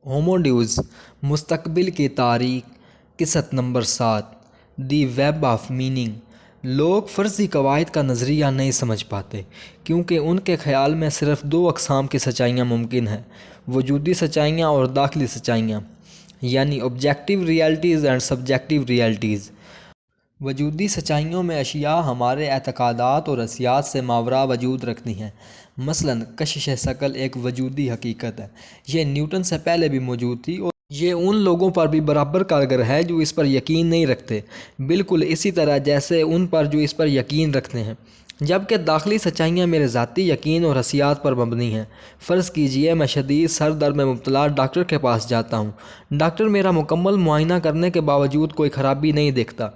Homo dues مستقبل کی تاریخ قسط number 7 the web of meaning. لوگ فرضی قواعد کا نظریہ نہیں سمجھ پاتے کیونکہ ان کے خیال میں صرف دو اقسام کی سچائیاں ممکن ہیں، وجودی سچائیاں اور داخلی سچائیاں، یعنی objective realities and subjective realities. وجودی سچائیوں میں اشیاء ہمارے اعتقادات اور حسیات سے ماورا وجود رکھتی ہیں۔ مثلاً کشش ثقل ایک وجودی حقیقت ہے، یہ نیوٹن سے پہلے بھی موجود تھی اور یہ ان لوگوں پر بھی برابر کارگر ہے جو اس پر یقین نہیں رکھتے، بالکل اسی طرح جیسے ان پر جو اس پر یقین رکھتے ہیں۔ جبکہ داخلی سچائیاں میرے ذاتی یقین اور حسیات پر مبنی ہیں۔ فرض کیجئے میں شدید سر درد میں مبتلا ڈاکٹر کے پاس جاتا ہوں۔ ڈاکٹر میرا مکمل معائنہ کرنے کے باوجود کوئی خرابی نہیں دیکھتا،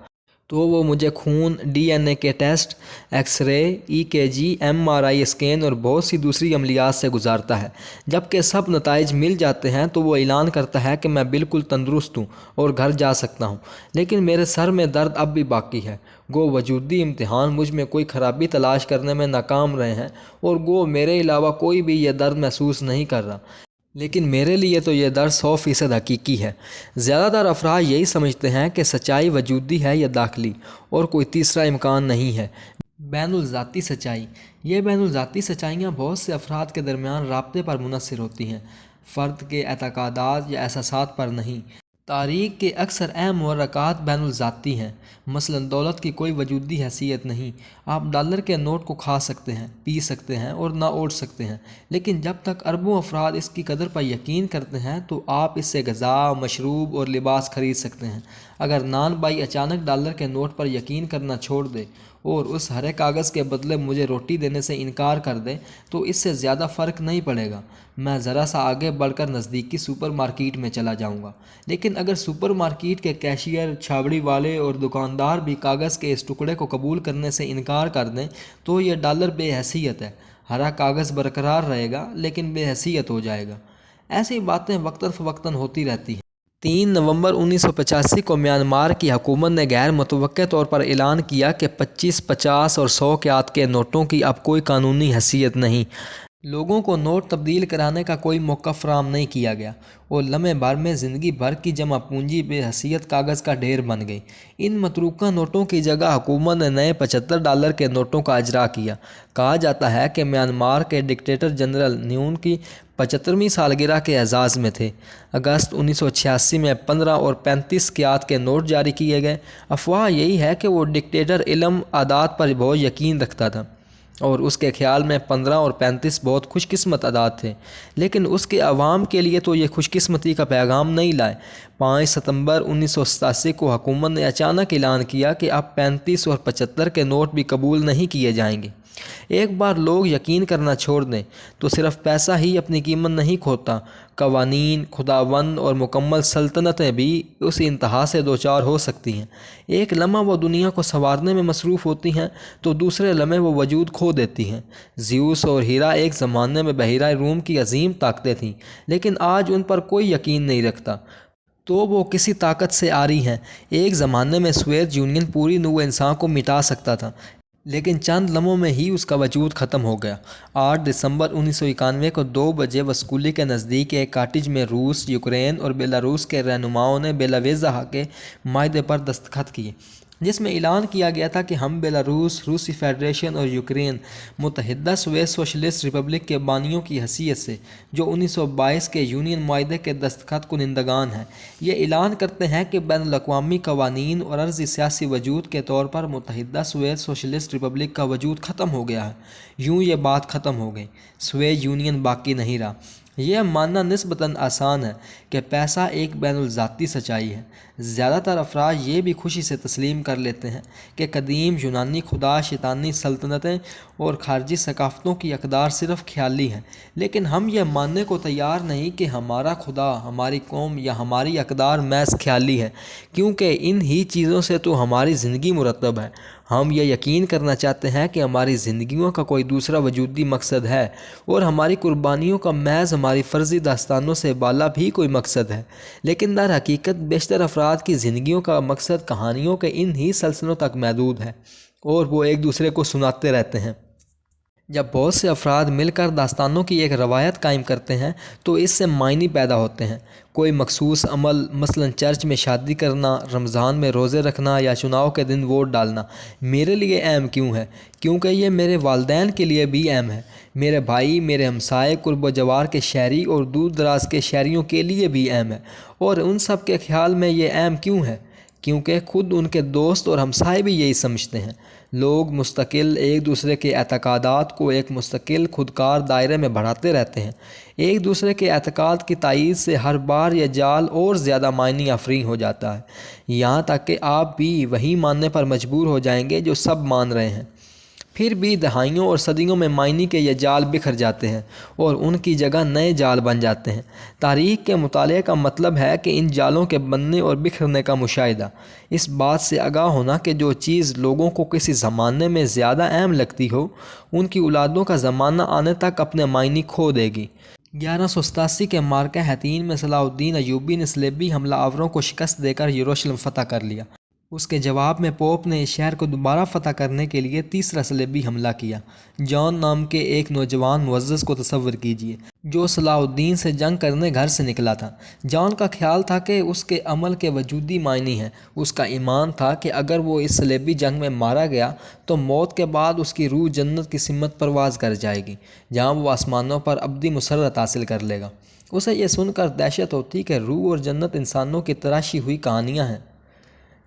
تو وہ مجھے خون، ڈی این اے کے ٹیسٹ، ایکس رے، ای کے جی، ایم آر آئی اسکین اور بہت سی دوسری عملیات سے گزارتا ہے۔ جبکہ سب نتائج مل جاتے ہیں تو وہ اعلان کرتا ہے کہ میں بالکل تندرست ہوں اور گھر جا سکتا ہوں، لیکن میرے سر میں درد اب بھی باقی ہے۔ گو وجودی امتحان مجھ میں کوئی خرابی تلاش کرنے میں ناکام رہے ہیں اور گو میرے علاوہ کوئی بھی یہ درد محسوس نہیں کر رہا، لیکن میرے لیے تو یہ درد 100% حقیقی ہے۔ زیادہ تر افراد یہی سمجھتے ہیں کہ سچائی وجودی ہے یا داخلی، اور کوئی تیسرا امکان نہیں ہے۔ بین الذاتی سچائی۔ یہ بین الذاتی سچائیاں بہت سے افراد کے درمیان رابطے پر منحصر ہوتی ہیں، فرد کے اعتقادات یا احساسات پر نہیں۔ تاریخ کے اکثر اہم محرکات بین الذاتی ہیں۔ مثلاً دولت کی کوئی وجودی حیثیت نہیں۔ آپ ڈالر کے نوٹ کو کھا سکتے ہیں، پی سکتے ہیں اور نہ اوٹ سکتے ہیں، لیکن جب تک اربوں افراد اس کی قدر پر یقین کرتے ہیں تو آپ اس سے غذا، مشروب اور لباس خرید سکتے ہیں۔ اگر نان بائی اچانک ڈالر کے نوٹ پر یقین کرنا چھوڑ دے اور اس ہرے کاغذ کے بدلے مجھے روٹی دینے سے انکار کر دے تو اس سے زیادہ فرق نہیں پڑے گا۔ میں ذرا سا آگے بڑھ کر نزدیکی سپر مارکیٹ میں چلا جاؤں گا، لیکن اگر سپر مارکیٹ کے کیشیئر، چھابڑی والے اور دکاندار بھی کاغذ کے اس ٹکڑے کو قبول کرنے سے انکار کر دیں تو یہ ڈالر بے حیثیت ہے۔ ہرا کاغذ برقرار رہے گا لیکن بے حیثیت ہو جائے گا۔ ایسی باتیں وقتاً فوقتاً ہوتی رہتی ہیں۔ 3 نومبر 1985 کو میانمار کی حکومت نے غیر متوقع طور پر اعلان کیا کہ 25، 50 اور 100 کے عدد کے نوٹوں کی اب کوئی قانونی حیثیت نہیں۔ لوگوں کو نوٹ تبدیل کرانے کا کوئی موقع فراہم نہیں کیا گیا اور لمحے بھر میں زندگی بھر کی جمع پونجی بے حیثیت کاغذ کا ڈھیر بن گئی۔ ان متروکہ نوٹوں کی جگہ حکومت نے نئے 75 ڈالر کے نوٹوں کا اجرا کیا۔ کہا جاتا ہے کہ میانمار کے ڈکٹیٹر جنرل نیون کی 75ویں سالگرہ کے اعزاز میں تھے۔ اگست 1986 میں 15 اور 35 کے عدد کے نوٹ جاری کیے گئے۔ افواہ یہی ہے کہ وہ ڈکٹیٹر علم اعداد پر بہت یقین رکھتا تھا اور اس کے خیال میں 15 اور 35 بہت خوش قسمت اعداد تھے، لیکن اس کے عوام کے لیے تو یہ خوش قسمتی کا پیغام نہیں لائے۔ 5 ستمبر 1987 کو حکومت نے اچانک اعلان کیا کہ اب 35 اور 75 کے نوٹ بھی قبول نہیں کیے جائیں گے۔ ایک بار لوگ یقین کرنا چھوڑ دیں تو صرف پیسہ ہی اپنی قیمت نہیں کھوتا، قوانین، خداوند اور مکمل سلطنتیں بھی اس انتہا سے دوچار ہو سکتی ہیں۔ ایک لمحہ وہ دنیا کو سنوارنے میں مصروف ہوتی ہیں تو دوسرے لمحے وہ وجود کھو دیتی ہیں۔ زیوس اور ہیرا ایک زمانے میں بحیرہ روم کی عظیم طاقتیں تھیں، لیکن آج ان پر کوئی یقین نہیں رکھتا، تو وہ کسی طاقت سے آری ہیں۔ ایک زمانے میں سوویت یونین پوری نوع انسان کو مٹا سکتا تھا، لیکن چند لمحوں میں ہی اس کا وجود ختم ہو گیا۔ 8 دسمبر 1991 کو 2 بجے وسکولی کے نزدیک ایک کاٹیج میں روس، یوکرین اور بیلاروس کے رہنماؤں نے بیلاویزا کے معاہدے پر دستخط کیے، جس میں اعلان کیا گیا تھا کہ ہم بیلاروس، روسی فیڈریشن اور یوکرین متحدہ سوویت سوشلسٹ ریپبلک کے بانیوں کی حیثیت سے، جو 1922 کے یونین معاہدے کے دستخط کنندگان ہیں، یہ اعلان کرتے ہیں کہ بین الاقوامی قوانین اور عرضی سیاسی وجود کے طور پر متحدہ سوویت سوشلسٹ ریپبلک کا وجود ختم ہو گیا ہے۔ یوں یہ بات ختم ہو گئی، سوویت یونین باقی نہیں رہا۔ یہ ماننا نسبتاً آسان ہے کہ پیسہ ایک بین الذاتی سچائی ہے۔ زیادہ تر افراد یہ بھی خوشی سے تسلیم کر لیتے ہیں کہ قدیم یونانی خدا شیطانی سلطنتیں اور خارجی ثقافتوں کی اقدار صرف خیالی ہیں، لیکن ہم یہ ماننے کو تیار نہیں کہ ہمارا خدا، ہماری قوم یا ہماری اقدار محض خیالی ہے، کیونکہ ان ہی چیزوں سے تو ہماری زندگی مرتب ہے۔ ہم یہ یقین کرنا چاہتے ہیں کہ ہماری زندگیوں کا کوئی دوسرا وجودی مقصد ہے اور ہماری قربانیوں کا محض ہماری فرضی داستانوں سے بالا بھی کوئی مقصد ہے، لیکن در حقیقت بیشتر افراد کی زندگیوں کا مقصد کہانیوں کے ان ہی سلسلوں تک محدود ہے اور وہ ایک دوسرے کو سناتے رہتے ہیں۔ جب بہت سے افراد مل کر داستانوں کی ایک روایت قائم کرتے ہیں تو اس سے معنی پیدا ہوتے ہیں۔ کوئی مخصوص عمل، مثلا چرچ میں شادی کرنا، رمضان میں روزے رکھنا یا چناؤ کے دن ووٹ ڈالنا، میرے لیے اہم کیوں ہے؟ کیونکہ یہ میرے والدین کے لیے بھی اہم ہے، میرے بھائی، میرے ہمسائے، قرب و جوار کے شہری اور دور دراز کے شہریوں کے لیے بھی اہم ہے۔ اور ان سب کے خیال میں یہ اہم کیوں ہے؟ کیونکہ خود ان کے دوست اور ہمسائے بھی یہی سمجھتے ہیں۔ لوگ مستقل ایک دوسرے کے اعتقادات کو ایک مستقل خودکار دائرے میں بڑھاتے رہتے ہیں۔ ایک دوسرے کے اعتقاد کی تائید سے ہر بار یہ جال اور زیادہ معنی افریح ہو جاتا ہے، یہاں تک کہ آپ بھی وہی ماننے پر مجبور ہو جائیں گے جو سب مان رہے ہیں۔ پھر بھی دہائیوں اور صدیوں میں معنی کے یہ جال بکھر جاتے ہیں اور ان کی جگہ نئے جال بن جاتے ہیں۔ تاریخ کے مطالعے کا مطلب ہے کہ ان جالوں کے بننے اور بکھرنے کا مشاہدہ، اس بات سے آگاہ ہونا کہ جو چیز لوگوں کو کسی زمانے میں زیادہ اہم لگتی ہو، ان کی اولادوں کا زمانہ آنے تک اپنے معنی کھو دے گی۔ 1187 کے معرکہ حطین میں صلاح الدین ایوبی نے صلیبی حملہ آوروں کو شکست دے کر یروشلم فتح کر لیا۔ اس کے جواب میں پوپ نے اس شہر کو دوبارہ فتح کرنے کے لیے تیسرا صلیبی حملہ کیا۔ جان نام کے ایک نوجوان معزز کو تصور کیجیے، جو صلاح الدین سے جنگ کرنے گھر سے نکلا تھا۔ جان کا خیال تھا کہ اس کے عمل کے وجودی معنی ہیں۔ اس کا ایمان تھا کہ اگر وہ اس صلیبی جنگ میں مارا گیا تو موت کے بعد اس کی روح جنت کی سمت پرواز کر جائے گی، جہاں وہ آسمانوں پر ابدی مسرت حاصل کر لے گا۔ اسے یہ سن کر دہشت ہوتی کہ روح اور جنت انسانوں کی تراشی ہوئی کہانیاں ہیں۔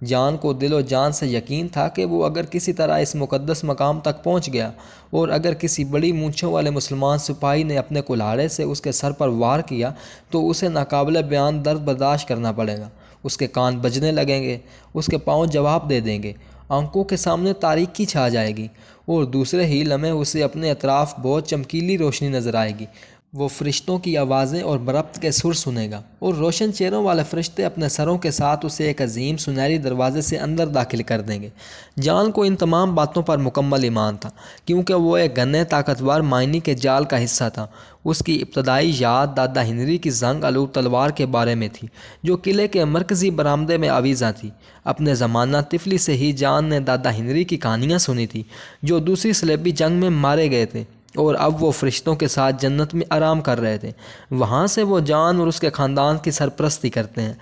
جان کو دل و جان سے یقین تھا کہ وہ اگر کسی طرح اس مقدس مقام تک پہنچ گیا اور اگر کسی بڑی مونچھوں والے مسلمان سپاہی نے اپنے کلہاڑے سے اس کے سر پر وار کیا تو اسے ناقابل بیان درد برداشت کرنا پڑے گا۔ اس کے کان بجنے لگیں گے، اس کے پاؤں جواب دے دیں گے، آنکھوں کے سامنے تاریکی چھا جائے گی اور دوسرے ہی لمحے اسے اپنے اطراف بہت چمکیلی روشنی نظر آئے گی۔ وہ فرشتوں کی آوازیں اور بربط کے سر سنے گا اور روشن چہروں والے فرشتے اپنے سروں کے ساتھ اسے ایک عظیم سنہری دروازے سے اندر داخل کر دیں گے۔ جان کو ان تمام باتوں پر مکمل ایمان تھا، کیونکہ وہ ایک گھنے طاقتور معنی کے جال کا حصہ تھا۔ اس کی ابتدائی یاد دادا ہنری کی زنگ آلود تلوار کے بارے میں تھی، جو قلعے کے مرکزی برآمدے میں آویزاں تھی۔ اپنے زمانہ طفلی سے ہی جان نے دادا ہنری کی کہانیاں سنی تھی، جو دوسری صلیبی جنگ میں مارے گئے تھے اور اب وہ فرشتوں کے ساتھ جنت میں آرام کر رہے تھے۔ وہاں سے وہ جان اور اس کے خاندان کی سرپرستی کرتے ہیں۔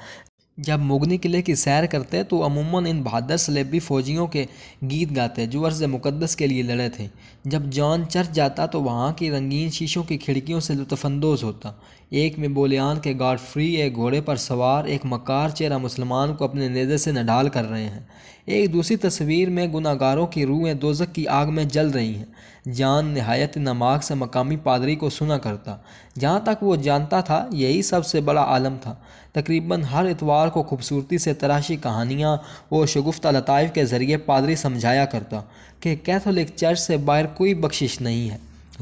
جب مغنی قلعے کی سیر کرتے تو عموماً ان بہادر صلیبی فوجیوں کے گیت گاتے جو عرض مقدس کے لیے لڑے تھے۔ جب جان چرچ جاتا تو وہاں کی رنگین شیشوں کی کھڑکیوں سے لطف اندوز ہوتا۔ ایک میں بولیان کے گاڈفری ایک گھوڑے پر سوار ایک مکار چہرہ مسلمان کو اپنے نیزے سے نڈال کر رہے ہیں۔ ایک دوسری تصویر میں گناہ گاروں کی روحیں دوزخ کی آگ میں جل رہی ہیں۔ جان نہایت نماک سے مقامی پادری کو سنا کرتا۔ جہاں تک وہ جانتا تھا یہی سب سے بڑا عالم تھا۔ تقریباً ہر اتوار کو خوبصورتی سے تراشی کہانیاں اور شگفتہ لطائف کے ذریعے پادری سمجھایا کرتا کہ کیتھولک چرچ سے باہر کوئی بخشش نہیں ہے۔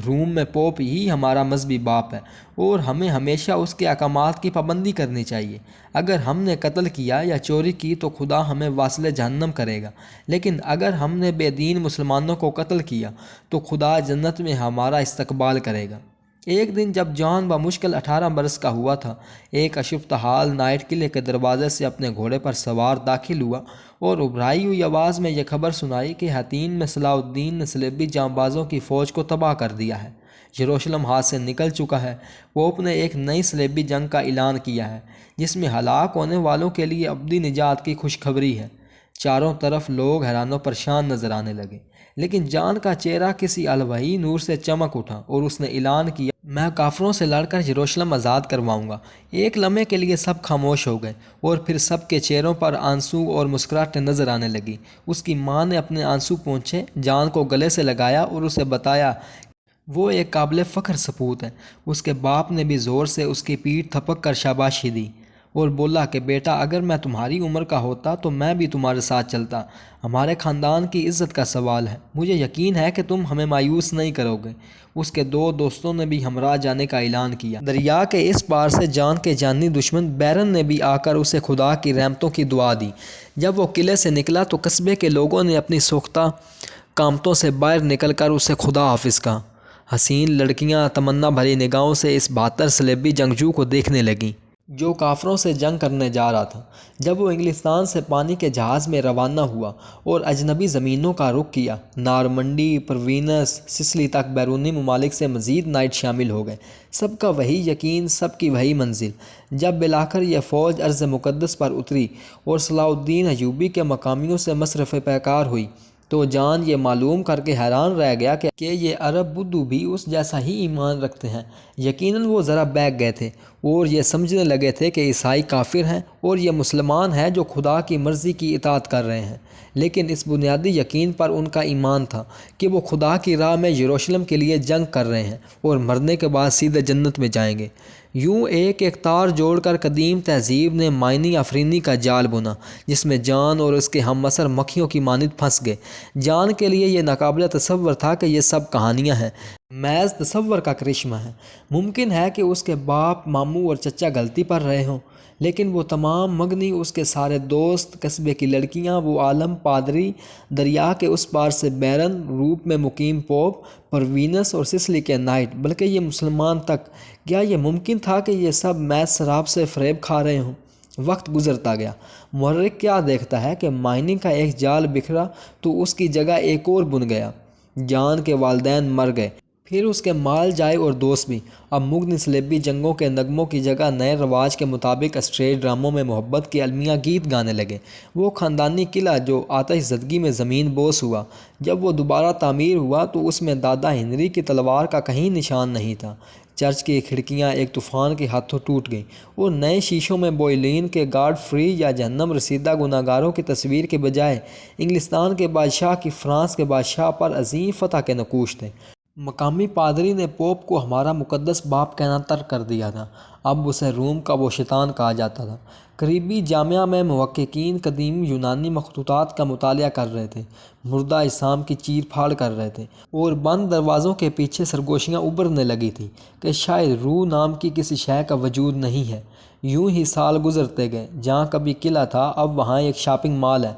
روم میں پوپ ہی ہمارا مذہبی باپ ہے اور ہمیں ہمیشہ اس کے احکامات کی پابندی کرنی چاہیے۔ اگر ہم نے قتل کیا یا چوری کی تو خدا ہمیں واصل جہنم کرے گا، لیکن اگر ہم نے بے دین مسلمانوں کو قتل کیا تو خدا جنت میں ہمارا استقبال کرے گا۔ ایک دن جب جان بمشکل 18 برس کا ہوا تھا، ایک اشفتہ حال نائٹ قلعے کے دروازے سے اپنے گھوڑے پر سوار داخل ہوا اور ابھرائی ہوئی آواز میں یہ خبر سنائی کہ حطین میں صلاح الدین نے صلیبی جانبازوں کی فوج کو تباہ کر دیا ہے۔ یروشلم ہاتھ سے نکل چکا ہے۔ پوپ نے ایک نئی صلیبی جنگ کا اعلان کیا ہے، جس میں ہلاک ہونے والوں کے لیے ابدی نجات کی خوشخبری ہے۔ چاروں طرف لوگ حیران و پریشان نظر آنے لگے، لیکن جان کا چہرہ کسی الوہی نور سے چمک اٹھا اور اس نے اعلان کیا، میں کافروں سے لڑ کر یروشلم آزاد کرواؤں گا۔ ایک لمحے کے لیے سب خاموش ہو گئے اور پھر سب کے چہروں پر آنسو اور مسکراہٹیں نظر آنے لگی۔ اس کی ماں نے اپنے آنسو پونچھے جان کو گلے سے لگایا اور اسے بتایا وہ ایک قابل فخر سپوت ہے۔ اس کے باپ نے بھی زور سے اس کی پیٹھ تھپک کر شاباشی دی اور بولا کہ بیٹا اگر میں تمہاری عمر کا ہوتا تو میں بھی تمہارے ساتھ چلتا۔ ہمارے خاندان کی عزت کا سوال ہے، مجھے یقین ہے کہ تم ہمیں مایوس نہیں کرو گے۔ اس کے دو دوستوں نے بھی ہمراہ جانے کا اعلان کیا۔ دریا کے اس پار سے جان کے جانی دشمن بیرن نے بھی آ کر اسے خدا کی رحمتوں کی دعا دی۔ جب وہ قلعے سے نکلا تو قصبے کے لوگوں نے اپنی سوختہ قامتوں سے باہر نکل کر اسے خدا حافظ کہا۔ حسین لڑکیاں تمنا بھری نگاہوں سے اس 72 صلیبی جنگجو کو دیکھنے لگیں۔ جو کافروں سے جنگ کرنے جا رہا تھا۔ جب وہ انگلستان سے پانی کے جہاز میں روانہ ہوا اور اجنبی زمینوں کا رخ کیا، نارمنڈی، پروینس، سسلی تک بیرونی ممالک سے مزید نائٹ شامل ہو گئے۔ سب کا وہی یقین، سب کی وہی منزل۔ جب بالآخر یہ فوج ارض مقدس پر اتری اور صلاح الدین ایوبی کے مقامیوں سے مصرف پیکار ہوئی، تو جان یہ معلوم کر کے حیران رہ گیا کہ یہ عرب بدو بھی اس جیسا ہی ایمان رکھتے ہیں۔ یقیناً وہ ذرا بہک گئے تھے اور یہ سمجھنے لگے تھے کہ عیسائی کافر ہیں اور یہ مسلمان ہیں جو خدا کی مرضی کی اطاعت کر رہے ہیں۔ لیکن اس بنیادی یقین پر ان کا ایمان تھا کہ وہ خدا کی راہ میں یروشلم کے لیے جنگ کر رہے ہیں اور مرنے کے بعد سیدھے جنت میں جائیں گے۔ یوں ایک ایک تار جوڑ کر قدیم تہذیب نے معنی آفرینی کا جال بنا، جس میں جان اور اس کے ہم عصر مکھیوں کی مانند پھنس گئے۔ جان کے لیے یہ ناقابل تصور تھا کہ یہ سب کہانیاں ہیں، محض تصور کا کرشمہ ہے۔ ممکن ہے کہ اس کے باپ، ماموں اور چچا غلطی پر رہے ہوں، لیکن وہ تمام مغنی، اس کے سارے دوست، قصبے کی لڑکیاں، وہ عالم پادری، دریا کے اس پار سے بیرن، روپ میں مقیم پوپ، پروینس اور سسلی کے نائٹ، بلکہ یہ مسلمان تک، کیا یہ ممکن تھا کہ یہ سب محض شراب سے فریب کھا رہے ہوں؟ وقت گزرتا گیا۔ محرک کیا دیکھتا ہے کہ معنی کا ایک جال بکھرا تو اس کی جگہ ایک اور بن گیا۔ جان کے والدین مر گئے، پھر اس کے مال جائے اور دوست بھی۔ اب مغنی صلیبی جنگوں کے نغموں کی جگہ نئے رواج کے مطابق اسٹیج ڈراموں میں محبت کے المیہ گیت گانے لگے۔ وہ خاندانی قلعہ جو آتش زدگی میں زمین بوس ہوا، جب وہ دوبارہ تعمیر ہوا تو اس میں دادا ہنری کی تلوار کا کہیں نشان نہیں تھا۔ چرچ کی کھڑکیاں ایک طوفان کے ہاتھوں ٹوٹ گئیں اور نئے شیشوں میں بوئلین کے گاڈ فری یا جہنم رسیدہ گناہگاروں کی تصویر کے بجائے انگلستان کے بادشاہ کی فرانس کے بادشاہ پر عظیم فتح کے نقوش تھے۔ مقامی پادری نے پوپ کو ہمارا مقدس باپ کہنا ترک کر دیا تھا، اب اسے روم کا وہ شیطان کہا جاتا تھا۔ قریبی جامعہ میں محققین قدیم یونانی مخطوطات کا مطالعہ کر رہے تھے، مردہ اجسام کی چیر پھاڑ کر رہے تھے، اور بند دروازوں کے پیچھے سرگوشیاں ابھرنے لگی تھیں کہ شاید روح نام کی کسی شے کا وجود نہیں ہے۔ یوں ہی سال گزرتے گئے۔ جہاں کبھی قلعہ تھا، اب وہاں ایک شاپنگ مال ہے۔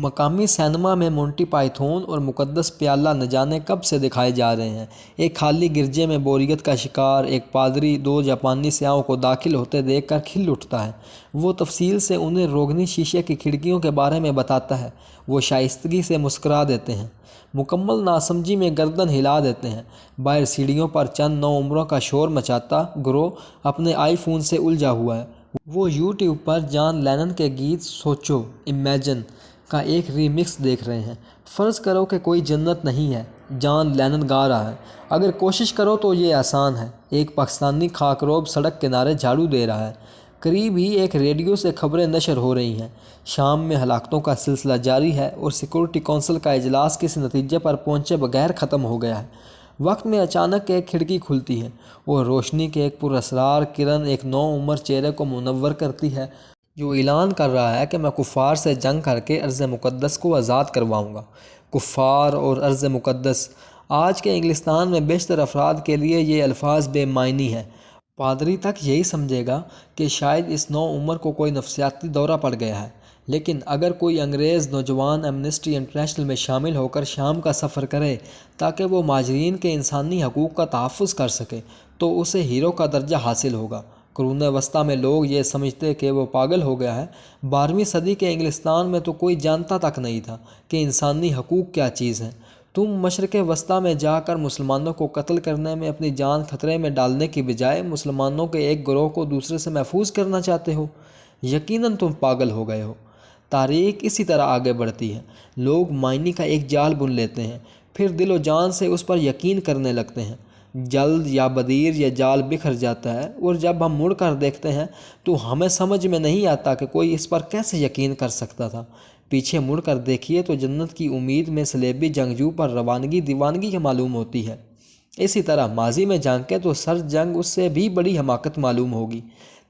مقامی سینما میں مونٹی پائتھون اور مقدس پیالہ نہ جانے کب سے دکھائے جا رہے ہیں۔ ایک خالی گرجے میں بوریت کا شکار ایک پادری دو جاپانی سیاحوں کو داخل ہوتے دیکھ کر کھل اٹھتا ہے۔ وہ تفصیل سے انہیں روغنی شیشے کی کھڑکیوں کے بارے میں بتاتا ہے۔ وہ شائستگی سے مسکرا دیتے ہیں، مکمل ناسمجھی میں گردن ہلا دیتے ہیں۔ باہر سیڑھیوں پر چند نو عمروں کا شور مچاتا گروہ اپنے آئی فون سے الجھا ہوا ہے۔ وہ یوٹیوب پر جان لینن کے گیت سوچو، امیجن کا ایک ریمکس دیکھ رہے ہیں۔ فرض کرو کہ کوئی جنت نہیں ہے، جان لینن گا رہا ہے، اگر کوشش کرو تو یہ آسان ہے۔ ایک پاکستانی خاکروب سڑک کنارے جھاڑو دے رہا ہے۔ قریب ہی ایک ریڈیو سے خبریں نشر ہو رہی ہیں۔ شام میں ہلاکتوں کا سلسلہ جاری ہے اور سیکورٹی کونسل کا اجلاس کسی نتیجے پر پہنچے بغیر ختم ہو گیا ہے۔ وقت میں اچانک ایک کھڑکی کھلتی ہے اور روشنی کے ایک پراسرار کرن ایک نو عمر چہرے کو منور کرتی ہے، جو اعلان کر رہا ہے کہ میں کفار سے جنگ کر کے ارض مقدس کو آزاد کرواؤں گا۔ کفار اور ارض مقدس، آج کے انگلستان میں بیشتر افراد کے لیے یہ الفاظ بے معنی ہیں۔ پادری تک یہی سمجھے گا کہ شاید اس نو عمر کو کوئی نفسیاتی دورہ پڑ گیا ہے، لیکن اگر کوئی انگریز نوجوان ایمنسٹی انٹرنیشنل میں شامل ہو کر شام کا سفر کرے تاکہ وہ مہاجرین کے انسانی حقوق کا تحفظ کر سکے تو اسے ہیرو کا درجہ حاصل ہوگا۔ قرون وسطیٰ میں لوگ یہ سمجھتے کہ وہ پاگل ہو گیا ہے۔ 12ویں صدی کے انگلستان میں تو کوئی جانتا تک نہیں تھا کہ انسانی حقوق کیا چیز ہیں۔ تم مشرق وسطیٰ میں جا کر مسلمانوں کو قتل کرنے میں اپنی جان خطرے میں ڈالنے کی بجائے مسلمانوں کے ایک گروہ کو دوسرے سے محفوظ کرنا چاہتے ہو۔ یقیناً تم پاگل ہو گئے ہو۔ تاریخ اسی طرح آگے بڑھتی ہے۔ لوگ معنی کا ایک جال بن لیتے ہیں، پھر دل و جان سے اس پر یقین کرنے لگتے ہیں۔ جلد یا بدیر یہ جال بکھر جاتا ہے اور جب ہم مڑ کر دیکھتے ہیں تو ہمیں سمجھ میں نہیں آتا کہ کوئی اس پر کیسے یقین کر سکتا تھا۔ پیچھے مڑ کر دیکھیے تو جنت کی امید میں صلیبی جنگجو پر روانگی دیوانگی کی معلوم ہوتی ہے۔ اسی طرح ماضی میں جھانکیں تو سر جنگ اس سے بھی بڑی حماقت معلوم ہوگی۔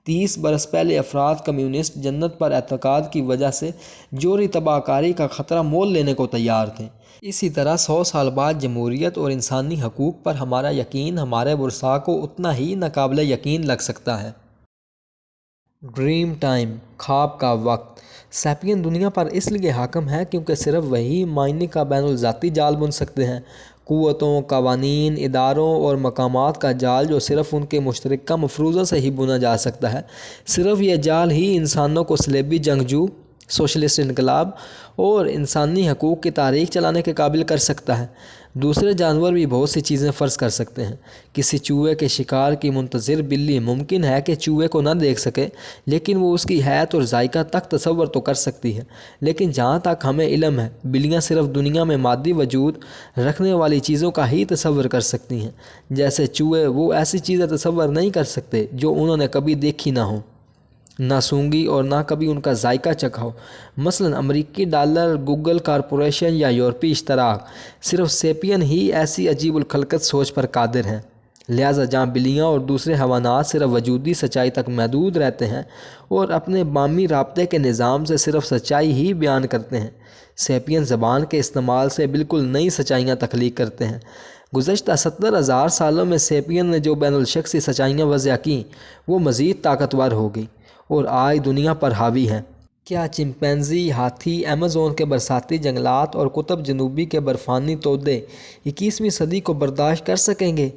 30 برس پہلے افراد کمیونسٹ جنت پر اعتقاد کی وجہ سے جوہری تباہ کاری کا خطرہ مول لینے کو تیار تھے۔ اسی طرح 100 سال بعد جمہوریت اور انسانی حقوق پر ہمارا یقین ہمارے ورثاء کو اتنا ہی ناقابل یقین لگ سکتا ہے۔ ڈریم ٹائم، خواب کا وقت، سیپین دنیا پر اس لیے حاکم ہے کیونکہ صرف وہی معنی کا بین الذاتی جال بن سکتے ہیں۔ قوتوں، قوانین، اداروں اور مقامات کا جال جو صرف ان کے مشترکہ مفروضوں سے ہی بنا جا سکتا ہے۔ صرف یہ جال ہی انسانوں کو صلیبی جنگجو، سوشلسٹ انقلاب اور انسانی حقوق کی تاریخ چلانے کے قابل کر سکتا ہے۔ دوسرے جانور بھی بہت سی چیزیں فرض کر سکتے ہیں۔ کسی چوہے کے شکار کی منتظر بلی ممکن ہے کہ چوہے کو نہ دیکھ سکے، لیکن وہ اس کی حیت اور ذائقہ تک تصور تو کر سکتی ہے۔ لیکن جہاں تک ہمیں علم ہے، بلیاں صرف دنیا میں مادی وجود رکھنے والی چیزوں کا ہی تصور کر سکتی ہیں۔ جیسے چوہے وہ ایسی چیزیں تصور نہیں کر سکتے جو انہوں نے کبھی دیکھی نہ ہوں، نہ سونگی اور نہ کبھی ان کا ذائقہ چکھا ہو۔ مثلاً امریکی ڈالر، گوگل کارپوریشن یا یورپی اشتراک، صرف سیپین ہی ایسی عجیب الخلقت سوچ پر قادر ہیں۔ لہٰذا جہاں بلیاں اور دوسرے حیوانات صرف وجودی سچائی تک محدود رہتے ہیں اور اپنے باہمی رابطے کے نظام سے صرف سچائی ہی بیان کرتے ہیں، سیپین زبان کے استعمال سے بالکل نئی سچائیاں تخلیق کرتے ہیں۔ گزشتہ 70,000 سالوں میں سیپین نے جو بین الشخصی سچائیاں وضع کیں وہ مزید طاقتور ہو گئی اور آج دنیا پر حاوی ہیں۔ کیا چمپینزی، ہاتھی، ایمیزون کے برساتی جنگلات اور قطب جنوبی کے برفانی تودے 21ویں صدی کو برداشت کر سکیں گے؟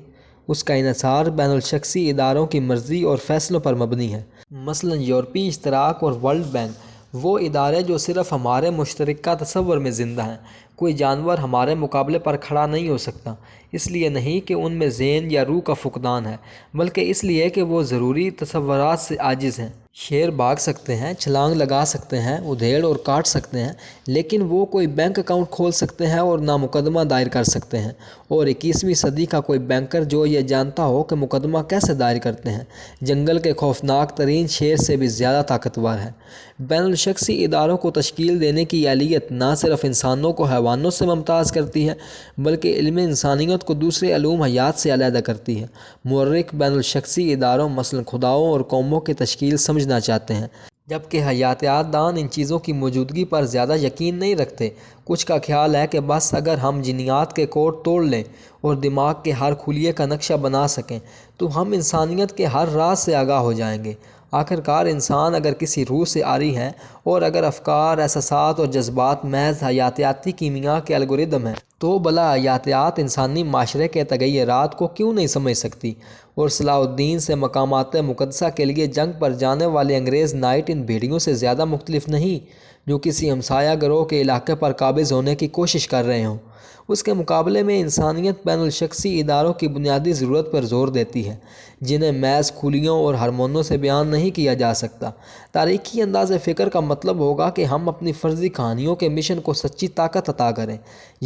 اس کا انحصار بین الشخصی اداروں کی مرضی اور فیصلوں پر مبنی ہے۔ مثلاً یورپی اشتراک اور ورلڈ بینک، وہ ادارے جو صرف ہمارے مشترکہ تصور میں زندہ ہیں۔ کوئی جانور ہمارے مقابلے پر کھڑا نہیں ہو سکتا، اس لیے نہیں کہ ان میں ذہن یا روح کا فقدان ہے، بلکہ اس لیے کہ وہ ضروری تصورات سے عاجز ہیں۔ شیر بھاگ سکتے ہیں، چھلانگ لگا سکتے ہیں، ادھیڑ اور کاٹ سکتے ہیں، لیکن وہ کوئی بینک اکاؤنٹ کھول سکتے ہیں اور نہ مقدمہ دائر کر سکتے ہیں۔ اور 21ویں صدی کا کوئی بینکر جو یہ جانتا ہو کہ مقدمہ کیسے دائر کرتے ہیں، جنگل کے خوفناک ترین شیر سے بھی زیادہ طاقتور ہے۔ بین الشخصی اداروں کو تشکیل دینے کی اہلیت نہ صرف انسانوں کو حیوانوں سے ممتاز کرتی ہے، بلکہ علم انسانیت کو دوسرے علوم حیات سے علیحدہ کرتی ہے۔ مورخ بین الشخصی اداروں مثلاً خداؤں اور قوموں کی تشکیل سمجھنا چاہتے ہیں، جبکہ حیاتیات دان ان چیزوں کی موجودگی پر زیادہ یقین نہیں رکھتے۔ کچھ کا خیال ہے کہ بس اگر ہم جینیات کے کوڈ توڑ لیں اور دماغ کے ہر خلیے کا نقشہ بنا سکیں تو ہم انسانیت کے ہر راز سے آگاہ ہو جائیں گے۔ آخرکار انسان اگر کسی روح سے عاری ہے اور اگر افکار، احساسات اور جذبات محض حیاتیاتی کیمیا کے الگورتھم ہیں تو بھلا حیاتیات انسانی معاشرے کے تغیرات کو کیوں نہیں سمجھ سکتی؟ اور صلاح الدین سے مقامات مقدسہ کے لیے جنگ پر جانے والے انگریز نائٹ ان بھیڑیوں سے زیادہ مختلف نہیں جو کسی ہمسایہ گروہ کے علاقے پر قابض ہونے کی کوشش کر رہے ہوں۔ اس کے مقابلے میں انسانیت بین الشخصی اداروں کی بنیادی ضرورت پر زور دیتی ہے، جنہیں محض خلیوں اور ہارمونوں سے بیان نہیں کیا جا سکتا۔ تاریخی انداز فکر کا مطلب ہوگا کہ ہم اپنی فرضی کہانیوں کے مشن کو سچی طاقت عطا کریں۔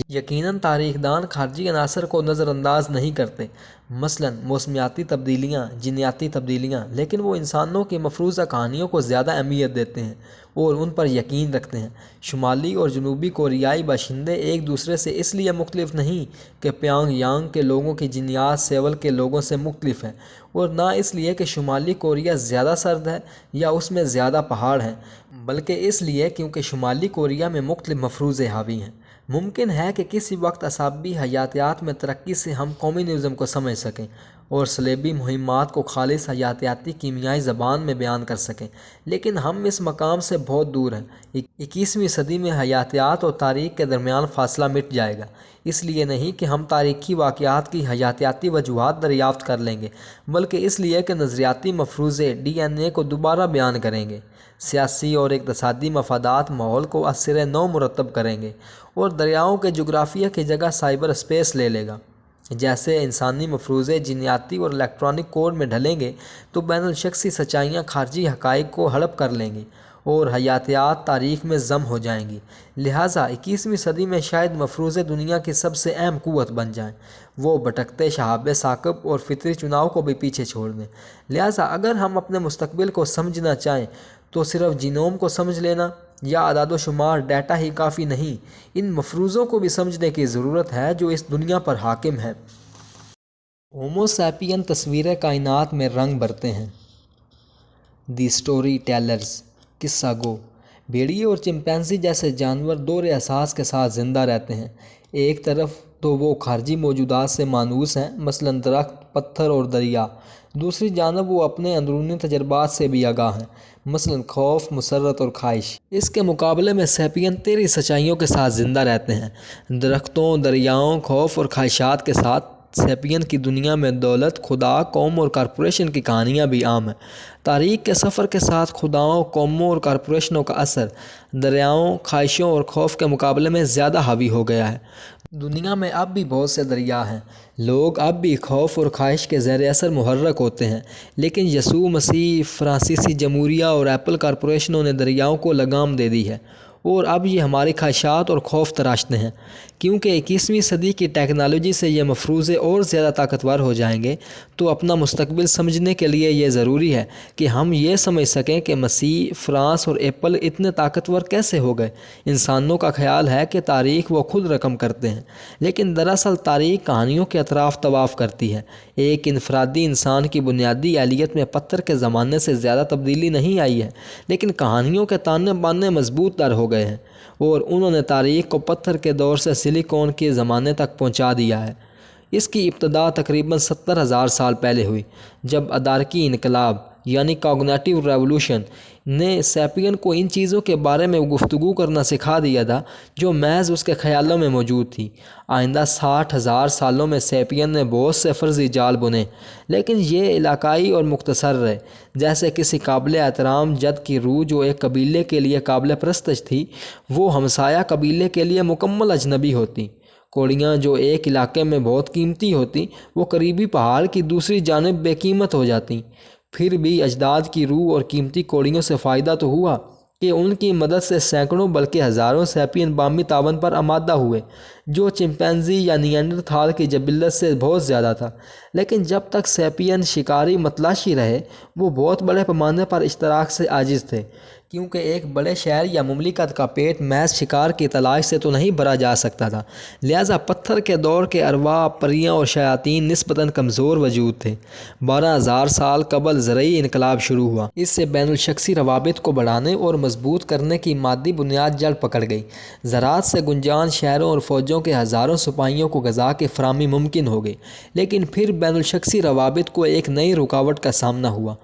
یقیناً تاریخ دان خارجی عناصر کو نظر انداز نہیں کرتے، مثلاً موسمیاتی تبدیلیاں، جینیاتی تبدیلیاں، لیکن وہ انسانوں کی مفروضہ کہانیوں کو زیادہ اہمیت دیتے ہیں اور ان پر یقین رکھتے ہیں۔ شمالی اور جنوبی کوریائی باشندے ایک دوسرے سے اس لیے مختلف نہیں کہ پیانگ یانگ کے لوگوں کی جینیات سیول کے لوگوں سے مختلف ہیں، اور نہ اس لیے کہ شمالی کوریا زیادہ سرد ہے یا اس میں زیادہ پہاڑ ہیں، بلکہ اس لیے کیونکہ شمالی کوریا میں مختلف مفروضے حاوی ہیں۔ ممکن ہے کہ کسی وقت اعصابی حیاتیات میں ترقی سے ہم کمیونزم کو سمجھ سکیں اور صلیبی مہمات کو خالص حیاتیاتی کیمیائی زبان میں بیان کر سکیں، لیکن ہم اس مقام سے بہت دور ہیں۔ 21ویں صدی میں حیاتیات اور تاریخ کے درمیان فاصلہ مٹ جائے گا، اس لیے نہیں کہ ہم تاریخی واقعات کی حیاتیاتی وجوہات دریافت کر لیں گے، بلکہ اس لیے کہ نظریاتی مفروضے ڈی این اے کو دوبارہ بیان کریں گے، سیاسی اور اقتصادی مفادات ماحول کو از سرِ نو مرتب کریں گے، اور دریاؤں کے جغرافیہ کی جگہ سائبر اسپیس لے لے گا۔ جیسے انسانی مفروضے جینیاتی اور الیکٹرانک کوڈ میں ڈھلیں گے تو بین الشخصی سچائیاں خارجی حقائق کو ہڑپ کر لیں گی اور حیاتیات تاریخ میں ضم ہو جائیں گی۔ لہٰذا 21ویں صدی میں شاید مفروضے دنیا کی سب سے اہم قوت بن جائیں، وہ بھٹکتے شہاب ثاقب اور فطری چناؤ کو بھی پیچھے چھوڑ دیں۔ لہٰذا اگر ہم اپنے مستقبل کو سمجھنا چاہیں تو صرف جینوم کو سمجھ لینا یا اعداد و شمار ڈیٹا ہی کافی نہیں، ان مفروضوں کو بھی سمجھنے کی ضرورت ہے جو اس دنیا پر حاکم ہے۔ ہومو سیپین تصویر کائنات میں رنگ بھرتے ہیں۔ دی سٹوری ٹیلرز، قصہ گو۔ بھیڑیے اور چمپینزی جیسے جانور دور احساس کے ساتھ زندہ رہتے ہیں۔ ایک طرف تو وہ خارجی موجودات سے مانوس ہیں، مثلا درخت، پتھر اور دریا، دوسری جانب وہ اپنے اندرونی تجربات سے بھی آگاہ ہیں، مثلا خوف، مسرت اور خواہش۔ اس کے مقابلے میں سیپین تیری سچائیوں کے ساتھ زندہ رہتے ہیں۔ درختوں، دریاؤں، خوف اور خواہشات کے ساتھ سیپین کی دنیا میں دولت، خدا، قوم اور کارپوریشن کی کہانیاں بھی عام ہیں۔ تاریخ کے سفر کے ساتھ خداؤں، قوموں اور کارپوریشنوں کا اثر دریاؤں، خواہشوں اور خوف کے مقابلے میں زیادہ حاوی ہو گیا ہے۔ دنیا میں اب بھی بہت سے دریا ہیں، لوگ اب بھی خوف اور خواہش کے زیر اثر محرک ہوتے ہیں، لیکن یسوع مسیح، فرانسیسی جمہوریہ اور ایپل کارپوریشنوں نے دریاؤں کو لگام دے دی ہے، اور اب یہ ہماری خواہشات اور خوف تراشتے ہیں۔ کیونکہ 21ویں صدی کی ٹیکنالوجی سے یہ مفروضے اور زیادہ طاقتور ہو جائیں گے، تو اپنا مستقبل سمجھنے کے لیے یہ ضروری ہے کہ ہم یہ سمجھ سکیں کہ مسیح، فرانس اور ایپل اتنے طاقتور کیسے ہو گئے۔ انسانوں کا خیال ہے کہ تاریخ وہ خود رقم کرتے ہیں، لیکن دراصل تاریخ کہانیوں کے اطراف طواف کرتی ہے۔ ایک انفرادی انسان کی بنیادی اہلیت میں پتھر کے زمانے سے زیادہ تبدیلی نہیں آئی ہے، لیکن کہانیوں کے تانے بانے مضبوط تر ہو گئے ہیں، اور انہوں نے تاریخ کو پتھر کے دور سے سلیکون کے زمانے تک پہنچا دیا ہے۔ اس کی ابتدا تقریباً 70,000 سال پہلے ہوئی، جب ادارکی انقلاب یعنی کاگنیٹو ریولوشن نے سیپین کو ان چیزوں کے بارے میں گفتگو کرنا سکھا دیا تھا جو محض اس کے خیالوں میں موجود تھی۔ آئندہ 60,000 سالوں میں سیپین نے بہت سے فرضی جال بنے، لیکن یہ علاقائی اور مختصر رہے۔ جیسے کسی قابل احترام جد کی روح جو ایک قبیلے کے لیے قابل پرستش تھی، وہ ہمسایہ قبیلے کے لیے مکمل اجنبی ہوتی۔ کوڑیاں جو ایک علاقے میں بہت قیمتی ہوتی، وہ قریبی پہاڑ کی دوسری جانب بے قیمت ہو جاتی۔ پھر بھی اجداد کی روح اور قیمتی کوڑیوں سے فائدہ تو ہوا کہ ان کی مدد سے سینکڑوں بلکہ ہزاروں سیپین باہمی تعاون پر آمادہ ہوئے، جو چمپینزی یا نیانڈرتھال کی جبلت سے بہت زیادہ تھا۔ لیکن جب تک سیپین شکاری متلاشی رہے، وہ بہت بڑے پیمانے پر اشتراک سے عاجز تھے، کیونکہ ایک بڑے شہر یا مملکت کا پیٹ محض شکار کی تلاش سے تو نہیں بھرا جا سکتا تھا۔ لہٰذا پتھر کے دور کے ارواح، پریاں اور شیاطین نسبتاً کمزور وجود تھے۔ 12,000 سال قبل زرعی انقلاب شروع ہوا۔ اس سے بین الشخصی روابط کو بڑھانے اور مضبوط کرنے کی مادی بنیاد جڑ پکڑ گئی۔ زراعت سے گنجان شہروں اور فوجوں کے ہزاروں سپاہیوں کو غذا کی فراہمی ممکن ہو گئی، لیکن پھر بین الشخصی روابط کو ایک نئی رکاوٹ کا سامنا ہوا۔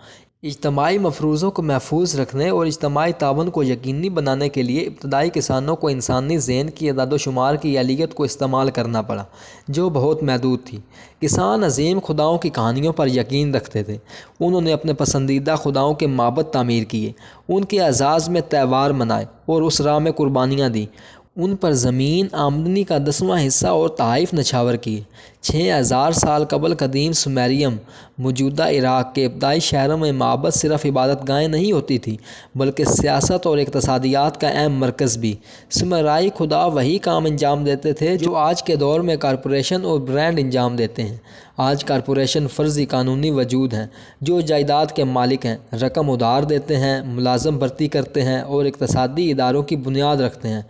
اجتماعی مفروضوں کو محفوظ رکھنے اور اجتماعی تعاون کو یقینی بنانے کے لیے ابتدائی کسانوں کو انسانی ذہن کی اعداد و شمار کی آلیت کو استعمال کرنا پڑا، جو بہت محدود تھی۔ کسان عظیم خداؤں کی کہانیوں پر یقین رکھتے تھے۔ انہوں نے اپنے پسندیدہ خداؤں کے معبد تعمیر کیے، ان کے اعزاز میں تہوار منائے اور اس راہ میں قربانیاں دیں۔ ان پر زمین، آمدنی کا 10واں حصہ اور تحائف نچھاور کیے۔ 6,000 سال قبل قدیم سومیریم، موجودہ عراق کے ابتدائی شہروں میں معبد صرف عبادت گاہیں نہیں ہوتی تھیں، بلکہ سیاست اور اقتصادیات کا اہم مرکز بھی۔ سومیرائی خدا وہی کام انجام دیتے تھے جو آج کے دور میں کارپوریشن اور برانڈ انجام دیتے ہیں۔ آج کارپوریشن فرضی قانونی وجود ہیں جو جائیداد کے مالک ہیں، رقم ادھار دیتے ہیں، ملازم بھرتی کرتے ہیں اور اقتصادی اداروں کی بنیاد رکھتے ہیں۔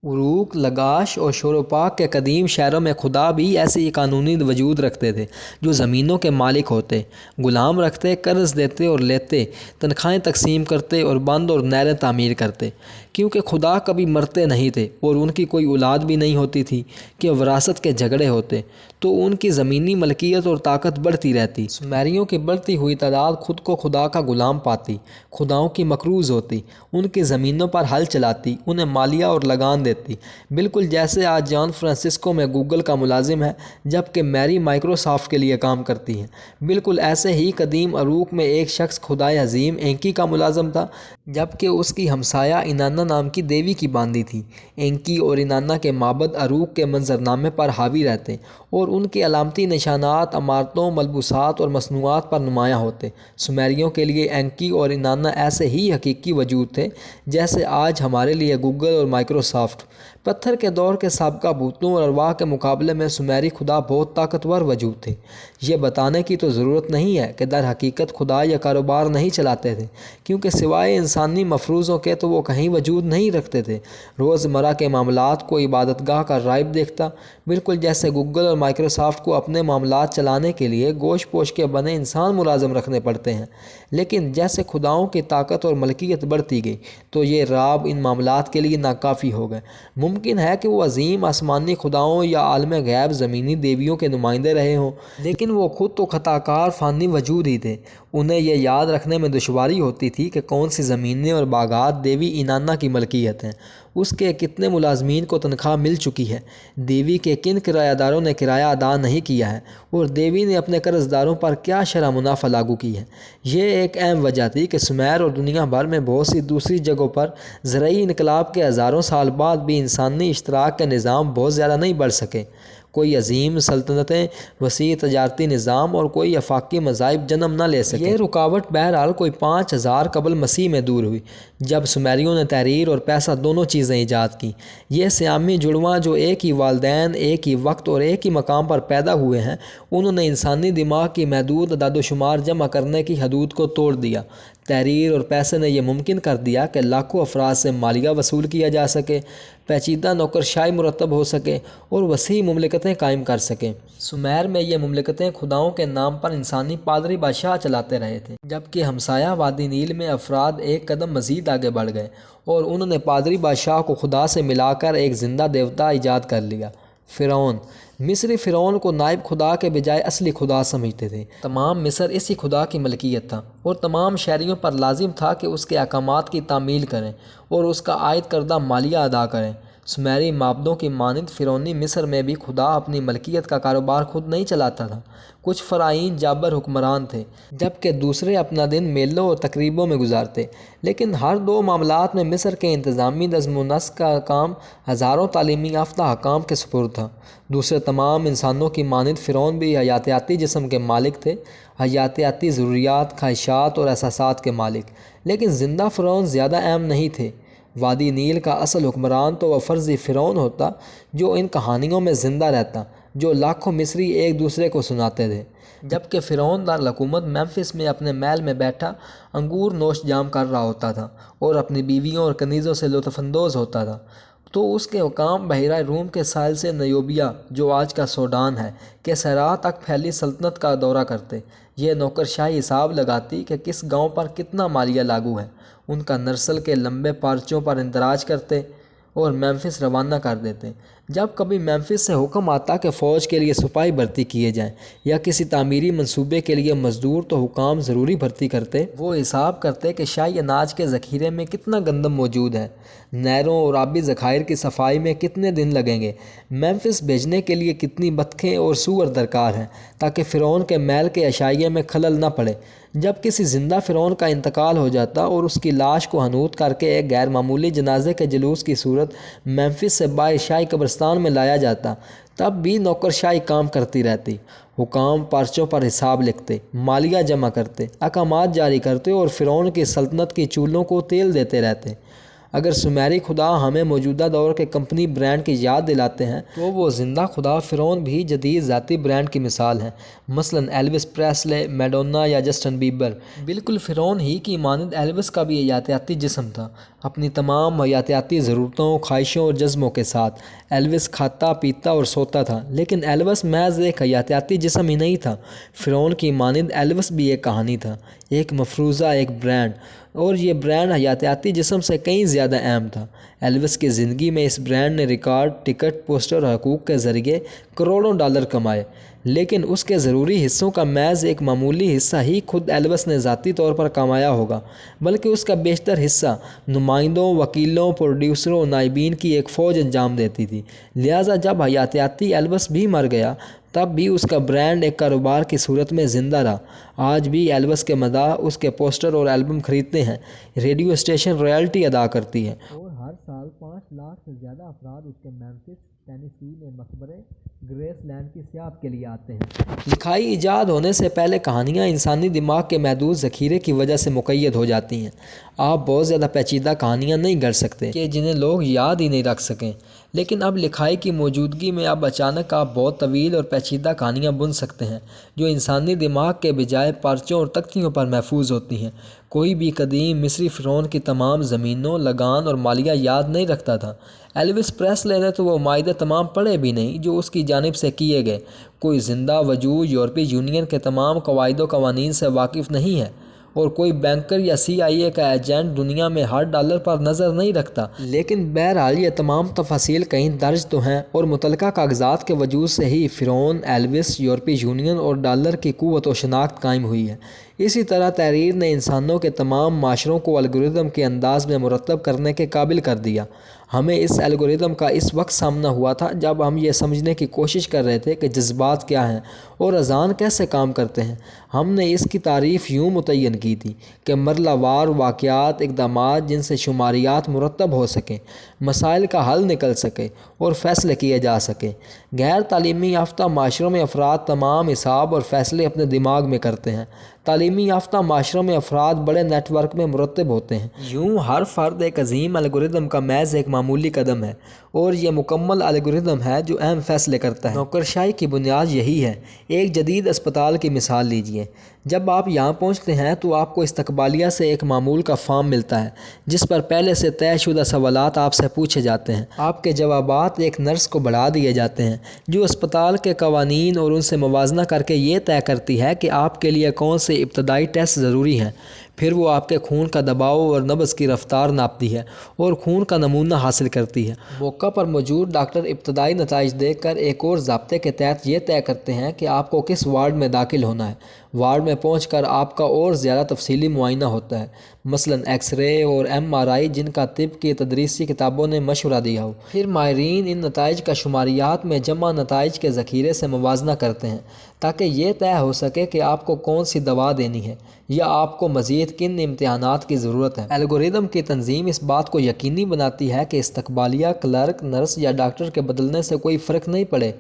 عروق، لگاش اور شورپاک کے قدیم شہروں میں خدا بھی ایسے ہی قانونی وجود رکھتے تھے جو زمینوں کے مالک ہوتے، غلام رکھتے، قرض دیتے اور لیتے، تنخواہیں تقسیم کرتے اور بند اور نہریں تعمیر کرتے۔ کیونکہ خدا کبھی مرتے نہیں تھے اور ان کی کوئی اولاد بھی نہیں ہوتی تھی کہ وراثت کے جھگڑے ہوتے، تو ان کی زمینی ملکیت اور طاقت بڑھتی رہتی۔ سومیریوں کی بڑھتی ہوئی تعداد خود کو خدا کا غلام پاتی، خداؤں کی مقروض ہوتی، ان کی زمینوں پر ہل چلاتی، انہیں مالیہ اور لگان دیتی، بالکل جیسے آج جان فرانسسکو میں گوگل کا ملازم ہے جبکہ میری مائیکروسافٹ کے لیے کام کرتی ہے۔ بالکل ایسے ہی قدیم عروق میں ایک شخص خدائے عظیم اینکی کا ملازم تھا، جبکہ اس کی ہمسایہ اناننا نام کی دیوی کی باندی تھی۔ اینکی اور اناننا کے معبد عروق کے منظرنامے پر حاوی رہتے اور ان کے علامتی نشانات عمارتوں، ملبوسات اور مصنوعات پر نمایاں ہوتے۔ سومیریوں کے لیے اینکی اور اناننا ایسے ہی حقیقی وجود تھے جیسے آج ہمارے لیے گوگل اور مائیکروسافٹ۔ پتھر کے دور کے سابقہ بتوں اور ارواح کے مقابلے میں سومیری خدا بہت طاقتور وجود تھے۔ یہ بتانے کی تو ضرورت نہیں ہے کہ در حقیقت خدا یا کاروبار نہیں چلاتے تھے، کیونکہ سوائے انسان انسانی مفروضوں کے تو وہ کہیں وجود نہیں رکھتے تھے۔ روزمرہ کے معاملات کو عبادت گاہ کا راہب دیکھتا، بالکل جیسے گوگل اور مائیکروسافٹ کو اپنے معاملات چلانے کے لیے گوشت پوش کے بنے انسان ملازم رکھنے پڑتے ہیں۔ لیکن جیسے خداؤں کی طاقت اور ملکیت بڑھتی گئی تو یہ راب ان معاملات کے لیے ناکافی ہو گئے۔ ممکن ہے کہ وہ عظیم آسمانی خداؤں یا عالم غیب زمینی دیویوں کے نمائندے رہے ہوں، لیکن وہ خود تو خطا کار فانی وجود ہی تھے۔ انہیں یہ یاد رکھنے میں دشواری ہوتی تھی کہ کون سی زمینیں اور باغات دیوی اینانا کی ملکیت ہیں، اس کے کتنے ملازمین کو تنخواہ مل چکی ہے، دیوی کے کن کرایہ داروں نے کرایہ ادا نہیں کیا ہے، اور دیوی نے اپنے قرض داروں پر کیا شرح منافع لاگو کی ہے۔ یہ ایک اہم وجہ تھی کہ سومیر اور دنیا بھر میں بہت سی دوسری جگہوں پر زرعی انقلاب کے ہزاروں سال بعد بھی انسانی اشتراک کے نظام بہت زیادہ نہیں بڑھ سکے۔ کوئی عظیم سلطنتیں، وسیع تجارتی نظام اور کوئی آفاقی مذاہب جنم نہ لے سکے۔ یہ رکاوٹ بہرحال کوئی 5000 قبل مسیح میں دور ہوئی، جب سومریوں نے تحریر اور پیسہ دونوں چیزیں ایجاد کیں۔ یہ سیامی جڑواں جو ایک ہی والدین، ایک ہی وقت اور ایک ہی مقام پر پیدا ہوئے ہیں، انہوں نے انسانی دماغ کی محدود اعداد و شمار جمع کرنے کی حدود کو توڑ دیا۔ تحریر اور پیسے نے یہ ممکن کر دیا کہ لاکھوں افراد سے مالیہ وصول کیا جا سکے، پیچیدہ نوکرشائی مرتب ہو سکے اور وسیع مملکتیں قائم کر سکیں۔ سومیر میں یہ مملکتیں خداؤں کے نام پر انسانی پادری بادشاہ چلاتے رہے تھے، جبکہ ہمسایہ وادی نیل میں افراد ایک قدم مزید آگے بڑھ گئے اور انہوں نے پادری بادشاہ کو خدا سے ملا کر ایک زندہ دیوتا ایجاد کر لیا۔ فرعون مصری فرعون کو نائب خدا کے بجائے اصلی خدا سمجھتے تھے۔ تمام مصر اسی خدا کی ملکیت تھا اور تمام شہریوں پر لازم تھا کہ اس کے احکامات کی تعمیل کریں اور اس کا عائد کردہ مالیہ ادا کریں۔ سومیری معبدوں کی مانند فرعونی مصر میں بھی خدا اپنی ملکیت کا کاروبار خود نہیں چلاتا تھا۔ کچھ فرعین جابر حکمران تھے، جبکہ دوسرے اپنا دن میلوں اور تقریبوں میں گزارتے، لیکن ہر دو معاملات میں مصر کے انتظامی نظم و نسق کا کام ہزاروں تعلیمی یافتہ حکام کے سپرد تھا۔ دوسرے تمام انسانوں کی مانند فرعون بھی حیاتیاتی جسم کے مالک تھے، حیاتیاتی ضروریات، خواہشات اور احساسات کے مالک، لیکن زندہ فرعون زیادہ اہم نہیں تھے۔ وادی نیل کا اصل حکمران تو وہ فرضی فرعون ہوتا جو ان کہانیوں میں زندہ رہتا، جو لاکھوں مصری ایک دوسرے کو سناتے تھے۔ جبکہ فرعون دارالحکومت ممفس میں اپنے محل میں بیٹھا انگور نوش جام کر رہا ہوتا تھا اور اپنی بیویوں اور کنیزوں سے لطف اندوز ہوتا تھا، تو اس کے حکام بحیرہ روم کے ساحل سے نیوبیا، جو آج کا سوڈان ہے، کے صحرا تک پھیلی سلطنت کا دورہ کرتے۔ یہ نوکرشاہی حساب لگاتی کہ کس گاؤں پر کتنا مالیہ لاگو ہے، ان کا نرسل کے لمبے پارچوں پر اندراج کرتے اور ممفس روانہ کر دیتے۔ جب کبھی ممفس سے حکم آتا کہ فوج کے لیے سپاہی بھرتی کیے جائیں یا کسی تعمیری منصوبے کے لیے مزدور، تو حکام ضروری بھرتی کرتے۔ وہ حساب کرتے کہ شاہی اناج کے ذخیرے میں کتنا گندم موجود ہے، نہروں اور آبی ذخائر کی صفائی میں کتنے دن لگیں گے، ممفس بھیجنے کے لیے کتنی بطخیں اور سور درکار ہیں، تاکہ فرعون کے محل کے عشائیے میں خلل نہ پڑے۔ جب کسی زندہ فرعون کا انتقال ہو جاتا اور اس کی لاش کو حنوط کر کے ایک غیر معمولی جنازے کے جلوس کی صورت ممفس سے باہر شاہی قبرستان میں لایا جاتا، تب بھی نوکرشاہی کام کرتی رہتی۔ حکام پرچوں پر حساب لکھتے، مالیہ جمع کرتے، احکامات جاری کرتے اور فرعون کی سلطنت کی چولوں کو تیل دیتے رہتے۔ اگر سومیری خدا ہمیں موجودہ دور کے کمپنی برانڈ کی یاد دلاتے ہیں تو وہ زندہ خدا فرعون بھی جدید ذاتی برانڈ کی مثال ہے، مثلاً ایلوس پریسلے، میڈونا یا جسٹن بیبر۔ بالکل فرعون ہی کی مانند ایلوس کا بھی حیاتیاتی جسم تھا، اپنی تمام حیاتیاتی ضرورتوں، خواہشوں اور جذبوں کے ساتھ۔ ایلوس کھاتا، پیتا اور سوتا تھا، لیکن ایلوس محض ایک حیاتیاتی جسم ہی نہیں تھا۔ فرعون کی مانند ایلوس بھی ایک کہانی تھا، ایک مفروضہ، ایک برانڈ، اور یہ برانڈ حیاتیاتی جسم سے کہیں زیادہ اہم تھا۔ ایلوس کی زندگی میں اس برانڈ نے ریکارڈ، ٹکٹ، پوسٹر اور حقوق کے ذریعے کروڑوں ڈالر کمائے، لیکن اس کے ضروری حصوں کا محض ایک معمولی حصہ ہی خود ایلوس نے ذاتی طور پر کمایا ہوگا، بلکہ اس کا بیشتر حصہ نمائندوں، وکیلوں، پروڈیوسروں اور نائبین کی ایک فوج انجام دیتی تھی۔ لہٰذا جب حیاتیاتی ایلوس بھی مر گیا، تب بھی اس کا برانڈ ایک کاروبار کی صورت میں زندہ رہا۔ آج بھی ایلوس کے مداح اس کے پوسٹر اور البم خریدتے ہیں، ریڈیو اسٹیشن رائلٹی ادا کرتی ہے اور ہر سال 5 لاکھ 60 سے زیادہ افراد اس کے میمفس ٹینیسی میں مقبرے گریس لینڈ کی سیاحت کے لیے آتے ہیں۔ لکھائی ایجاد ہونے سے پہلے کہانیاں انسانی دماغ کے محدود ذخیرے کی وجہ سے مقید ہو جاتی ہیں۔ آپ بہت زیادہ پیچیدہ کہانیاں نہیں گڑھ سکتے کہ جنہیں لوگ یاد ہی نہیں رکھ سکیں، لیکن اب لکھائی کی موجودگی میں اب اچانک آپ بہت طویل اور پیچیدہ کہانیاں بن سکتے ہیں جو انسانی دماغ کے بجائے پرچوں اور تختیوں پر محفوظ ہوتی ہیں۔ کوئی بھی قدیم مصری فرعون کی تمام زمینوں، لگان اور مالیہ یاد نہیں رکھتا تھا۔ ایلوس پریسلے نے تو وہ معاہدے تمام پڑھے بھی نہیں جو اس کی جانب سے کیے گئے۔ کوئی زندہ وجود یورپی یونین کے تمام قواعد و قوانین سے واقف نہیں ہے، اور کوئی بینکر یا CIA کا ایجنٹ دنیا میں ہر ڈالر پر نظر نہیں رکھتا۔ لیکن بہرحال یہ تمام تفاصیل کہیں درج تو ہیں، اور متعلقہ کاغذات کے وجود سے ہی فرعون، ایلوس، یورپی یونین اور ڈالر کی قوت و شناخت قائم ہوئی ہے۔ اسی طرح تحریر نے انسانوں کے تمام معاشروں کو الگورتھم کے انداز میں مرتب کرنے کے قابل کر دیا۔ ہمیں اس الگورتھم کا اس وقت سامنا ہوا تھا جب ہم یہ سمجھنے کی کوشش کر رہے تھے کہ جذبات کیا ہیں اور اذہان کیسے کام کرتے ہیں۔ ہم نے اس کی تعریف یوں متعین کی تھی کہ مرحلہ وار واقعات، اقدامات جن سے شماریات مرتب ہو سکیں، مسائل کا حل نکل سکے اور فیصلے کیے جا سکیں۔ غیر تعلیمی یافتہ معاشروں میں افراد تمام حساب اور فیصلے اپنے دماغ میں کرتے ہیں۔ تعلیمی یافتہ معاشروں میں افراد بڑے نیٹ ورک میں مرتب ہوتے ہیں۔ یوں ہر فرد ایک عظیم الگورتھم کا محض ایک معمولی قدم ہے، اور یہ مکمل الگورتھم ہے جو اہم فیصلے کرتا ہے۔ نوکرشاہی کی بنیاد یہی ہے۔ ایک جدید اسپتال کی مثال لیجئے۔ جب آپ یہاں پہنچتے ہیں تو آپ کو استقبالیہ سے ایک معمول کا فارم ملتا ہے جس پر پہلے سے طے شدہ سوالات آپ سے پوچھے جاتے ہیں۔ آپ کے جوابات ایک نرس کو بڑھا دیے جاتے ہیں جو اسپتال کے قوانین اور ان سے موازنہ کر کے یہ طے کرتی ہے کہ آپ کے لیے کون سے ابتدائی ٹیسٹ ضروری ہیں۔ پھر وہ آپ کے خون کا دباؤ اور نبض کی رفتار ناپتی ہے اور خون کا نمونہ حاصل کرتی ہے۔ موقع پر موجود ڈاکٹر ابتدائی نتائج دیکھ کر ایک اور ضابطے کے تحت یہ طے کرتے ہیں کہ آپ کو کس وارڈ میں داخل ہونا ہے۔ وارڈ میں پہنچ کر آپ کا اور زیادہ تفصیلی معائنہ ہوتا ہے، مثلاً ایکس رے اور MRI جن کا طب کی تدریسی کتابوں نے مشورہ دیا ہو۔ پھر ماہرین ان نتائج کا شماریات میں جمع نتائج کے ذخیرے سے موازنہ کرتے ہیں تاکہ یہ طے ہو سکے کہ آپ کو کون سی دوا دینی ہے یا آپ کو مزید کن امتحانات کی ضرورت ہے۔ الگورتھم کی تنظیم اس بات کو یقینی بناتی ہے کہ استقبالیہ، کلرک، نرس یا ڈاکٹر کے بدلنے سے کوئی فرق نہیں پڑے۔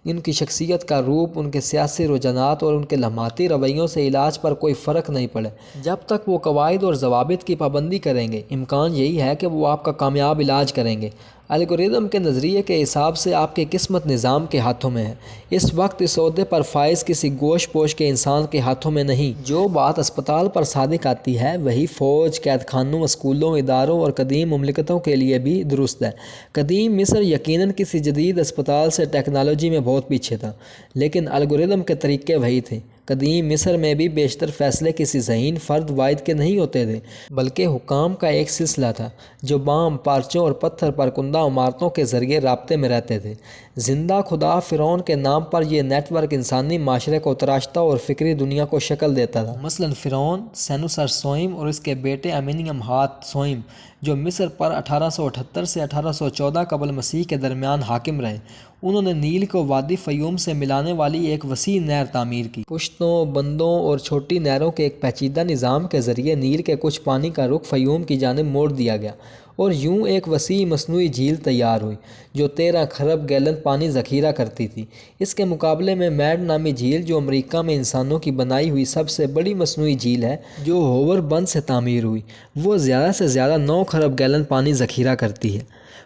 ان کی شخصیت کا روپ، ان کے سیاسی رجحانات اور ان کے لمحاتی رویوں سے علاج پر کوئی فرق نہیں پڑے۔ جب تک وہ قواعد اور ضوابط کی پابندی کریں گے، امکان یہی ہے کہ وہ آپ کا کامیاب علاج کریں گے۔ الگورتھم کے نظریے کے حساب سے آپ کی قسمت نظام کے ہاتھوں میں ہے۔ اس وقت اس عہدے پر فائز کسی گوش پوش کے انسان کے ہاتھوں میں نہیں۔ جو بات اسپتال پر صادق آتی ہے وہی فوج، قید خانوں، اسکولوں، اداروں اور قدیم مملکتوں کے لیے بھی درست ہے۔ قدیم مصر یقیناً کسی جدید اسپتال سے ٹیکنالوجی میں بہت پیچھے تھا، لیکن الگورتھم کے طریقے وہی تھے۔ قدیم مصر میں بھی بیشتر فیصلے کسی ذہین فرد واحد کے نہیں ہوتے تھے، بلکہ حکام کا ایک سلسلہ تھا جو بام، پارچوں اور پتھر پر کندہ عمارتوں کے ذریعے رابطے میں رہتے تھے۔ زندہ خدا فرعون کے نام پر یہ نیٹ ورک انسانی معاشرے کو تراشتا اور فکری دنیا کو شکل دیتا تھا۔ مثلاً فرعون سینوسر سوئم اور اس کے بیٹے امینیم ہات سوئم جو مصر پر 1878 سے 1814 قبل مسیح کے درمیان حاکم رہے، انہوں نے نیل کو وادی فیوم سے ملانے والی ایک وسیع نہر تعمیر کی۔ پشتوں، بندوں اور چھوٹی نہروں کے ایک پیچیدہ نظام کے ذریعے نیل کے کچھ پانی کا رخ فیوم کی جانب موڑ دیا گیا، اور یوں ایک وسیع مصنوعی جھیل تیار ہوئی جو 13 کھرب گیلن پانی ذخیرہ کرتی تھی۔ اس کے مقابلے میں میڈ نامی جھیل جو امریکہ میں انسانوں کی بنائی ہوئی سب سے بڑی مصنوعی جھیل ہے جو ہوور بند سے تعمیر ہوئی، وہ زیادہ سے زیادہ 9 کھرب گیلن پانی ذخیرہ کرتی ہے۔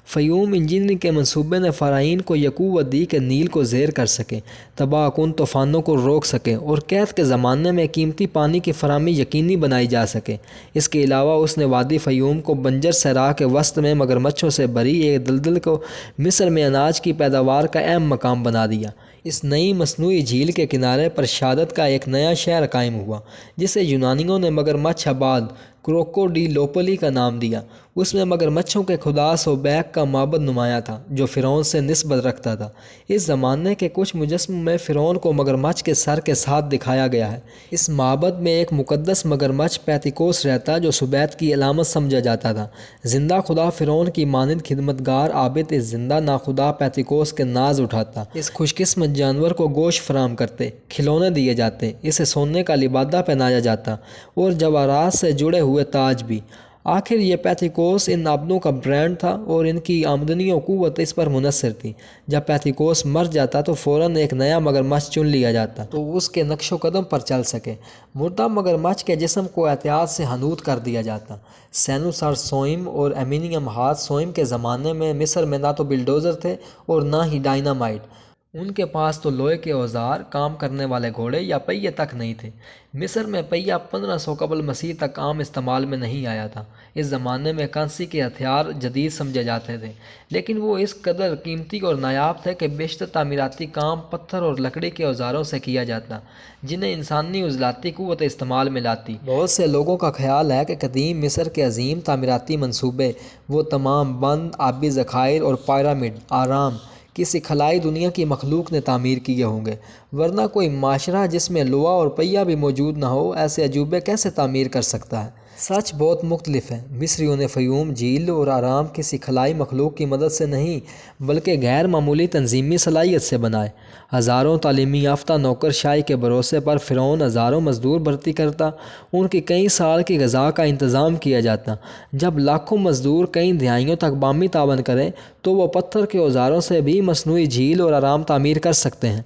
فیوم انجینئرنگ کے منصوبے نے فراعین کو یہ قوت دی کہ نیل کو زیر کر سکیں، تباہ کن طوفانوں کو روک سکیں اور قحط کے زمانے میں قیمتی پانی کی فراہمی یقینی بنائی جا سکے۔ اس کے علاوہ اس نے وادی فیوم کو بنجر صحرا کے وسط میں مگرمچھوں سے بھری ایک دلدل کو مصر میں اناج کی پیداوار کا اہم مقام بنا دیا۔ اس نئی مصنوعی جھیل کے کنارے پر شہادت کا ایک نیا شہر قائم ہوا جسے یونانیوں نے مگرمچھ آباد کروکوڈیلوپولی کا نام دیا۔ اس میں مگرمچھوں کے خدا سوبیک کا معبد نمایاں تھا جو فرعون سے نسبت رکھتا تھا۔ اس زمانے کے کچھ مجسموں میں فرعون کو مگرمچھ کے سر کے ساتھ دکھایا گیا ہے۔ اس معبد میں ایک مقدس مگرمچھ پیتیکوس رہتا جو سوبیت کی علامت سمجھا جاتا تھا۔ زندہ خدا فرعون کی مانند خدمتگار عابد اس زندہ ناخدا پیتیکوس کے ناز اٹھاتا، اس خوش قسمت جانور کو گوشت فراہم کرتے، کھلونے دیے جاتے، اسے سونے کا لبادہ پہنایا جاتا اور جواہرات سے جڑے ہوئے تاج بھی۔ آخر یہ پیتھیکوس ان عبدوں کا برانڈ تھا اور ان کی آمدنی و قوت اس پر منحصر تھی۔ جب پیتھیکوس مر جاتا تو فوراً ایک نیا مگرمچھ چن لیا جاتا تو اس کے نقش و قدم پر چل سکے۔ مردہ مگرمچھ کے جسم کو احتیاط سے حنوط کر دیا جاتا۔ سینوسار سوئم اور ایمینیم ہاتھ سوئم کے زمانے میں مصر میں نہ تو بلڈوزر تھے اور نہ ہی ڈائنامائٹ۔ ان کے پاس تو لوہے کے اوزار، کام کرنے والے گھوڑے یا پہیے تک نہیں تھے۔ مصر میں پہیہ 1500 قبل مسیح تک عام استعمال میں نہیں آیا تھا۔ اس زمانے میں کانسی کے ہتھیار جدید سمجھے جاتے تھے، لیکن وہ اس قدر قیمتی اور نایاب تھے کہ بیشتر تعمیراتی کام پتھر اور لکڑی کے اوزاروں سے کیا جاتا، جنہیں انسانی عضلاتی قوت استعمال میں لاتی۔ بہت سے لوگوں کا خیال ہے کہ قدیم مصر کے عظیم تعمیراتی منصوبے، وہ تمام بند، آبی ذخائر اور پیرامڈ آرام کسی خلائی دنیا کی مخلوق نے تعمیر کیے ہوں گے، ورنہ کوئی معاشرہ جس میں لوہا اور پہیہ بھی موجود نہ ہو ایسے عجوبے کیسے تعمیر کر سکتا ہے؟ سچ بہت مختلف ہے۔ مصریوں نے فیوم، جھیل اور آرام کسی خلائی مخلوق کی مدد سے نہیں بلکہ غیر معمولی تنظیمی صلاحیت سے بنائے۔ ہزاروں تعلیمی یافتہ نوکر شاہی کے بھروسے پر فرعون ہزاروں مزدور بھرتی کرتا، ان کی کئی سال کی غذا کا انتظام کیا جاتا۔ جب لاکھوں مزدور کئی دہائیوں تک باہمی تعاون کریں تو وہ پتھر کے اوزاروں سے بھی مصنوعی جھیل اور آرام تعمیر کر سکتے ہیں۔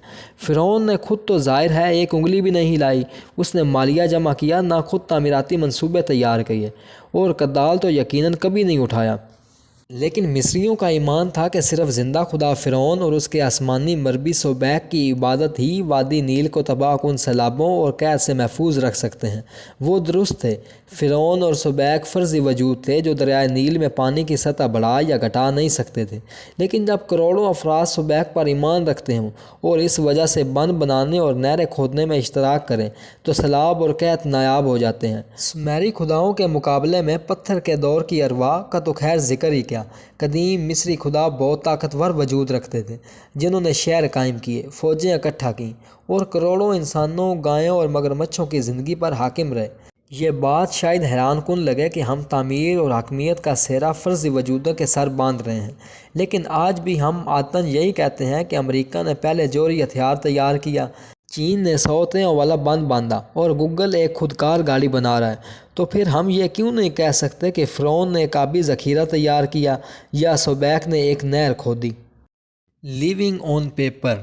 فرعون نے خود تو ظاہر ہے ایک انگلی بھی نہیں ہلائی، اس نے مالیہ جمع کیا، نہ خود تعمیراتی منصوبے تیار کیے، اور کدال تو یقیناً کبھی نہیں اٹھایا۔ لیکن مصریوں کا ایمان تھا کہ صرف زندہ خدا فرعون اور اس کے آسمانی مربی سوبیک کی عبادت ہی وادی نیل کو تباہ کن سیلابوں اور قحط سے محفوظ رکھ سکتے ہیں۔ وہ درست تھے، فرعون اور سوبیک فرضی وجود تھے جو دریائے نیل میں پانی کی سطح بڑھا یا گھٹا نہیں سکتے تھے، لیکن جب کروڑوں افراد سوبیک پر ایمان رکھتے ہوں اور اس وجہ سے بند بنانے اور نہریں کھودنے میں اشتراک کریں تو سیلاب اور قحط نایاب ہو جاتے ہیں۔ سومیری خداؤں کے مقابلے میں پتھر کے دور کی ارواح کا تو خیر ذکر ہی کیا۔ قدیم مصری خدا بہت طاقتور وجود رکھتے تھے، جنہوں نے شہر قائم کیے، فوجیں اکٹھا کیں اور کروڑوں انسانوں، گایوں اور مگرمچھوں کی زندگی پر حاکم رہے۔ یہ بات شاید حیران کن لگے کہ ہم تعمیر اور حاکمیت کا سہرا فرضی وجودوں کے سر باندھ رہے ہیں، لیکن آج بھی ہم عادتاً یہی کہتے ہیں کہ امریکہ نے پہلے جوہری ہتھیار تیار کیا، چین نے 100 تہوں والا بند باندھا اور گوگل ایک خودکار گاڑی بنا رہا ہے، تو پھر ہم یہ کیوں نہیں کہہ سکتے کہ فرعون نے ایک آبی ذخیرہ تیار کیا یا سوبیک نے ایک نہر کھودی؟ لیونگ آن پیپر،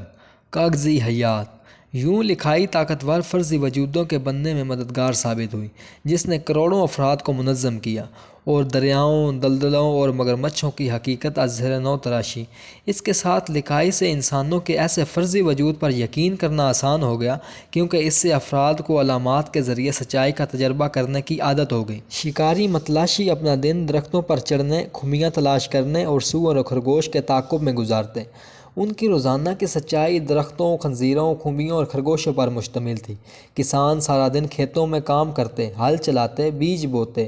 کاغذی حیات، یوں لکھائی طاقتور فرضی وجودوں کے بننے میں مددگار ثابت ہوئی، جس نے کروڑوں افراد کو منظم کیا اور دریاؤں، دلدلوں اور مگرمچھوں کی حقیقت از زیر نو تراشی۔ اس کے ساتھ لکھائی سے انسانوں کے ایسے فرضی وجود پر یقین کرنا آسان ہو گیا، کیونکہ اس سے افراد کو علامات کے ذریعے سچائی کا تجربہ کرنے کی عادت ہو گئی۔ شکاری متلاشی اپنا دن درختوں پر چڑھنے، خمیاں تلاش کرنے اور سؤر و خرگوش کے تعاقب میں گزارتے۔ ان کی روزانہ کی سچائی درختوں، خنزیروں، خمیوں اور خرگوشوں پر مشتمل تھی۔ کسان سارا دن کھیتوں میں کام کرتے، ہل چلاتے، بیج بوتے،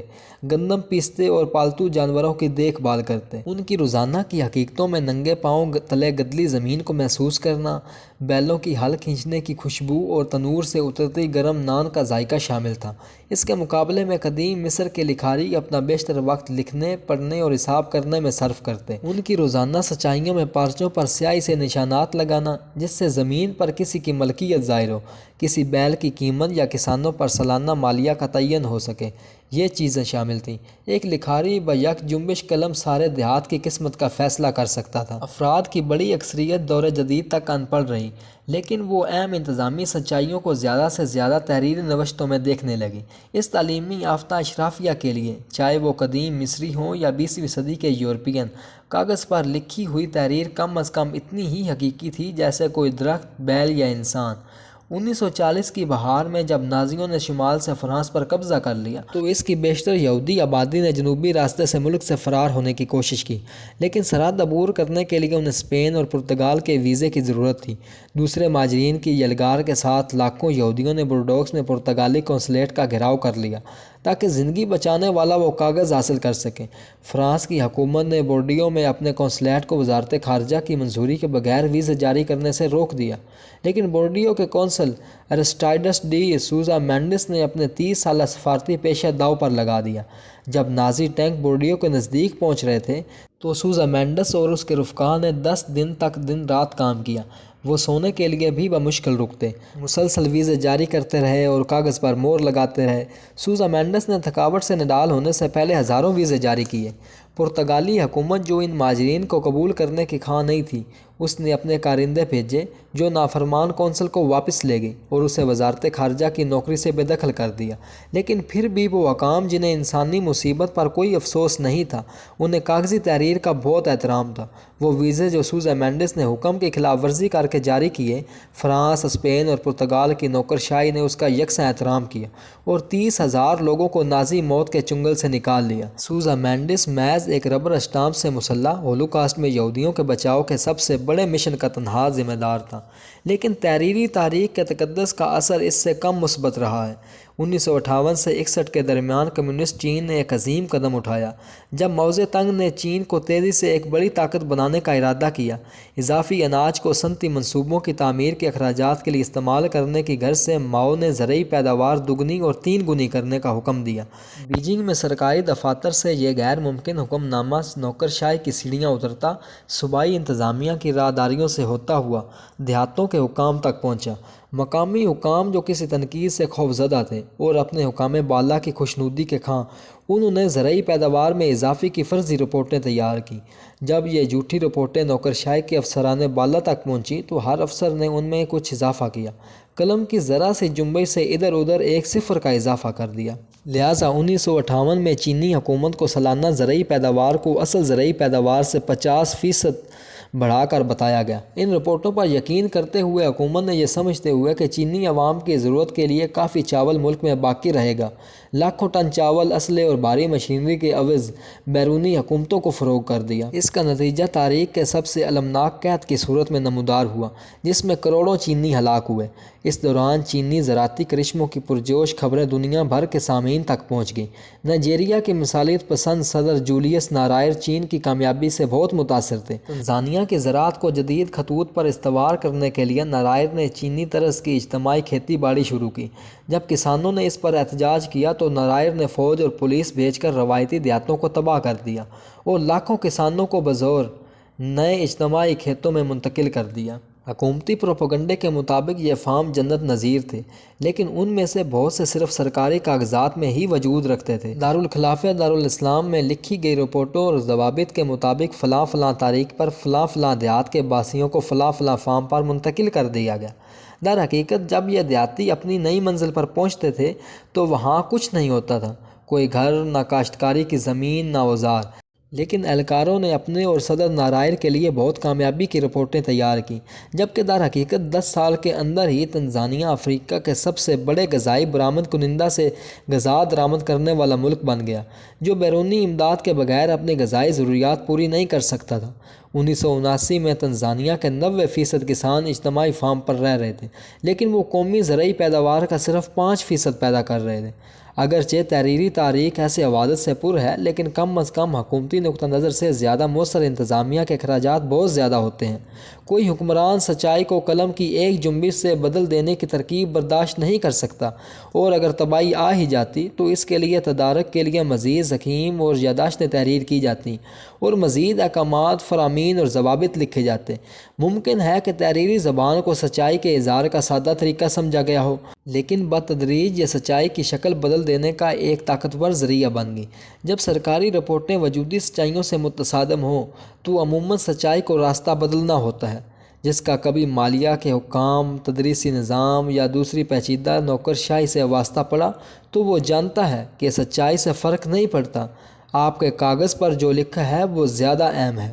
گندم پیستے اور پالتو جانوروں کی دیکھ بھال کرتے۔ ان کی روزانہ کی حقیقتوں میں ننگے پاؤں تلے گدلی زمین کو محسوس کرنا، بیلوں کی ہل کھینچنے کی خوشبو اور تنور سے اترتی گرم نان کا ذائقہ شامل تھا۔ اس کے مقابلے میں قدیم مصر کے لکھاری اپنا بیشتر وقت لکھنے، پڑھنے اور حساب کرنے میں صرف کرتے۔ ان کی روزانہ سچائیوں میں پرچوں پر سیاہی سے نشانات لگانا، جس سے زمین پر کسی کی ملکیت ظاہر ہو، کسی بیل کی قیمت یا کسانوں پر سالانہ مالیہ کا تعین ہو سکے، یہ چیزیں شامل تھیں۔ ایک لکھاری بیک جنبش قلم سارے دیہات کی قسمت کا فیصلہ کر سکتا تھا۔ افراد کی بڑی اکثریت دور جدید تک ان پڑھ رہی، لیکن وہ اہم انتظامی سچائیوں کو زیادہ سے زیادہ تحریری نوشتوں میں دیکھنے لگی۔ اس تعلیمی یافتہ اشرافیہ کے لیے، چاہے وہ قدیم مصری ہوں یا 20ویں صدی کے یورپین، کاغذ پر لکھی ہوئی تحریر کم از کم اتنی ہی حقیقی تھی جیسے کوئی درخت، بیل یا انسان۔ 1940 کی بہار میں جب نازیوں نے شمال سے فرانس پر قبضہ کر لیا تو اس کی بیشتر یہودی آبادی نے جنوبی راستے سے ملک سے فرار ہونے کی کوشش کی، لیکن سرحد عبور کرنے کے لیے انہیں اسپین اور پرتگال کے ویزے کی ضرورت تھی۔ دوسرے مہاجرین کی یلغار کے ساتھ لاکھوں یہودیوں نے بورڈوکس میں پرتگالی قونصلیٹ کا گھیراؤ کر لیا تاکہ زندگی بچانے والا وہ کاغذ حاصل کر سکیں۔ فرانس کی حکومت نے بورڈیو میں اپنے قونصلیٹ کو وزارت خارجہ کی منظوری کے بغیر ویزے جاری کرنے سے روک دیا، لیکن بورڈیو کے قونصل ایرسٹائڈس ڈی سوزا مینڈس نے اپنے 30 سالہ سفارتی پیشہ داؤ پر لگا دیا۔ جب نازی ٹینک بورڈیو کے نزدیک پہنچ رہے تھے تو سوزا مینڈس اور اس کے رفقا نے 10 دن تک دن رات کام کیا، وہ سونے کے لیے بھی بمشکل رکتے، مسلسل ویزے جاری کرتے رہے اور کاغذ پر مہر لگاتے رہے۔ سوزا مینڈس نے تھکاوٹ سے نڈال ہونے سے پہلے ہزاروں ویزے جاری کیے۔ پرتگالی حکومت جو ان مہاجرین کو قبول کرنے کی خواہاں نہیں تھی، اس نے اپنے کارندے بھیجے جو نافرمان کونسل کو واپس لے گئی اور اسے وزارت خارجہ کی نوکری سے بے دخل کر دیا۔ لیکن پھر بھی وہ حکام جنہیں انسانی مصیبت پر کوئی افسوس نہیں تھا، انہیں کاغذی تحریر کا بہت احترام تھا۔ وہ ویزے جو سوزا مینڈس نے حکم کی خلاف ورزی کر کے جاری کیے، فرانس، اسپین اور پرتگال کی نوکرشاہی نے اس کا یکساں احترام کیا اور 30,000 لوگوں کو نازی موت کے چنگل سے نکال لیا۔ سوزا مینڈس محض ایک ربر اسٹامپ سے مسلح ہولوکاسٹ میں یہودیوں کے بچاؤ کے سب سے بڑے مشن کا تنہا ذمہ دار تھا، لیکن تحریری تاریخ کے تقدس کا اثر اس سے کم مثبت رہا ہے۔ 1958 سے 61 کے درمیان کمیونسٹ چین نے ایک عظیم قدم اٹھایا جب ماؤ زے تنگ نے چین کو تیزی سے ایک بڑی طاقت بنانے کا ارادہ کیا۔ اضافی اناج کو صنعتی منصوبوں کی تعمیر کے اخراجات کے لیے استعمال کرنے کی غرض سے ماؤ نے زرعی پیداوار 2 اور 3 گنی کرنے کا حکم دیا۔ بیجنگ میں سرکاری دفاتر سے یہ غیر ممکن حکم نامہ نوکرشاہی کی سیڑھیاں اترتا صوبائی انتظامیہ کی راہداریوں سے ہوتا ہوا دیہاتوں کے حکام تک پہنچا۔ مقامی حکام جو کسی تنقید سے خوفزدہ تھے اور اپنے حکام بالا کی خوشنودی کے خواہاں، انہوں نے زرعی پیداوار میں اضافے کی فرضی رپورٹیں تیار کیں۔ جب یہ جھوٹی رپورٹیں نوکرشاہی کے افسران بالا تک پہنچی تو ہر افسر نے ان میں کچھ اضافہ کیا، قلم کی ذرا سی جنبش سے ادھر ادھر ایک صفر کا اضافہ کر دیا۔ لہٰذا 1958 میں چینی حکومت کو سالانہ زرعی پیداوار کو اصل زرعی پیداوار سے 50% بڑھا کر بتایا گیا۔ ان رپورٹوں پر یقین کرتے ہوئے حکومت نے یہ سمجھتے ہوئے کہ چینی عوام کی ضرورت کے لیے کافی چاول ملک میں باقی رہے گا، لاکھوں ٹن چاول، اسلحے اور بھاری مشینری کے عوض بیرونی حکومتوں کو فروغ کر دیا۔ اس کا نتیجہ تاریخ کے سب سے المناک قحط کی صورت میں نمودار ہوا جس میں کروڑوں چینی ہلاک ہوئے۔ اس دوران چینی زراعتی کرشموں کی پرجوش خبریں دنیا بھر کے سامعین تک پہنچ گئیں۔ نائجیریا کے مثالیت پسند صدر جولیس نارائر چین کی کامیابی سے بہت متاثر تھے۔ تنزانیہ کی زراعت کو جدید خطوط پر استوار کرنے کے لیے نارائر نے چینی طرز کی اجتماعی کھیتی باڑی شروع کی۔ جب کسانوں نے اس پر احتجاج کیا تو نارائر نے فوج اور پولیس بھیج کر روایتی دیہاتوں کو تباہ کر دیا اور لاکھوں کسانوں کو بزور نئے اجتماعی کھیتوں میں منتقل کر دیا۔ حکومتی پروپیگنڈے کے مطابق یہ فارم جنت نظیر تھے، لیکن ان میں سے بہت سے صرف سرکاری کاغذات میں ہی وجود رکھتے تھے۔ دارالخلافہ دارالاسلام میں لکھی گئی رپورٹوں اور ضوابط کے مطابق فلاں فلاں تاریخ پر فلاں فلاں دیہات کے باسیوں کو فلاں فلاں فارم پر منتقل کر دیا گیا۔ در حقیقت جب یہ دیہاتی اپنی نئی منزل پر پہنچتے تھے تو وہاں کچھ نہیں ہوتا تھا، کوئی گھر، نہ کاشتکاری کی زمین، نہ اوزار۔ لیکن اہلکاروں نے اپنے اور صدر نارائر کے لیے بہت کامیابی کی رپورٹیں تیار کیں، جبکہ در حقیقت 10 سال کے اندر ہی تنزانیہ افریقہ کے سب سے بڑے غذائی برآمد کنندہ سے غذا درآمد کرنے والا ملک بن گیا، جو بیرونی امداد کے بغیر اپنی غذائی ضروریات پوری نہیں کر سکتا تھا۔ 1979 میں تنزانیہ کے 90% کسان اجتماعی فارم پر رہ رہے تھے، لیکن وہ قومی زرعی پیداوار کا صرف 5% پیدا کر رہے تھے۔ اگرچہ تحریری تاریخ ایسے حوادث سے پر ہے، لیکن کم از کم حکومتی نقطہ نظر سے زیادہ مؤثر انتظامیہ کے اخراجات بہت زیادہ ہوتے ہیں۔ کوئی حکمران سچائی کو قلم کی ایک جنبش سے بدل دینے کی ترکیب برداشت نہیں کر سکتا، اور اگر تباہی آ ہی جاتی تو اس کے لیے تدارک کے لیے مزید حکیم اور یادداشتیں تحریر کی جاتی اور مزید احکامات، فرامین اور ضوابط لکھے جاتے۔ ممکن ہے کہ تحریری زبان کو سچائی کے اظہار کا سادہ طریقہ سمجھا گیا ہو، لیکن بتدریج یہ سچائی کی شکل بدل دینے کا ایک طاقتور ذریعہ بن گئی۔ جب سرکاری رپورٹیں وجودی سچائیوں سے متصادم ہوں تو عموماً سچائی کو راستہ بدلنا ہوتا ہے۔ جس کا کبھی مالیہ کے حکام، تدریسی نظام یا دوسری پیچیدہ نوکرشاہی سے واسطہ پڑا تو وہ جانتا ہے کہ سچائی سے فرق نہیں پڑتا، آپ کے کاغذ پر جو لکھا ہے وہ زیادہ اہم ہے۔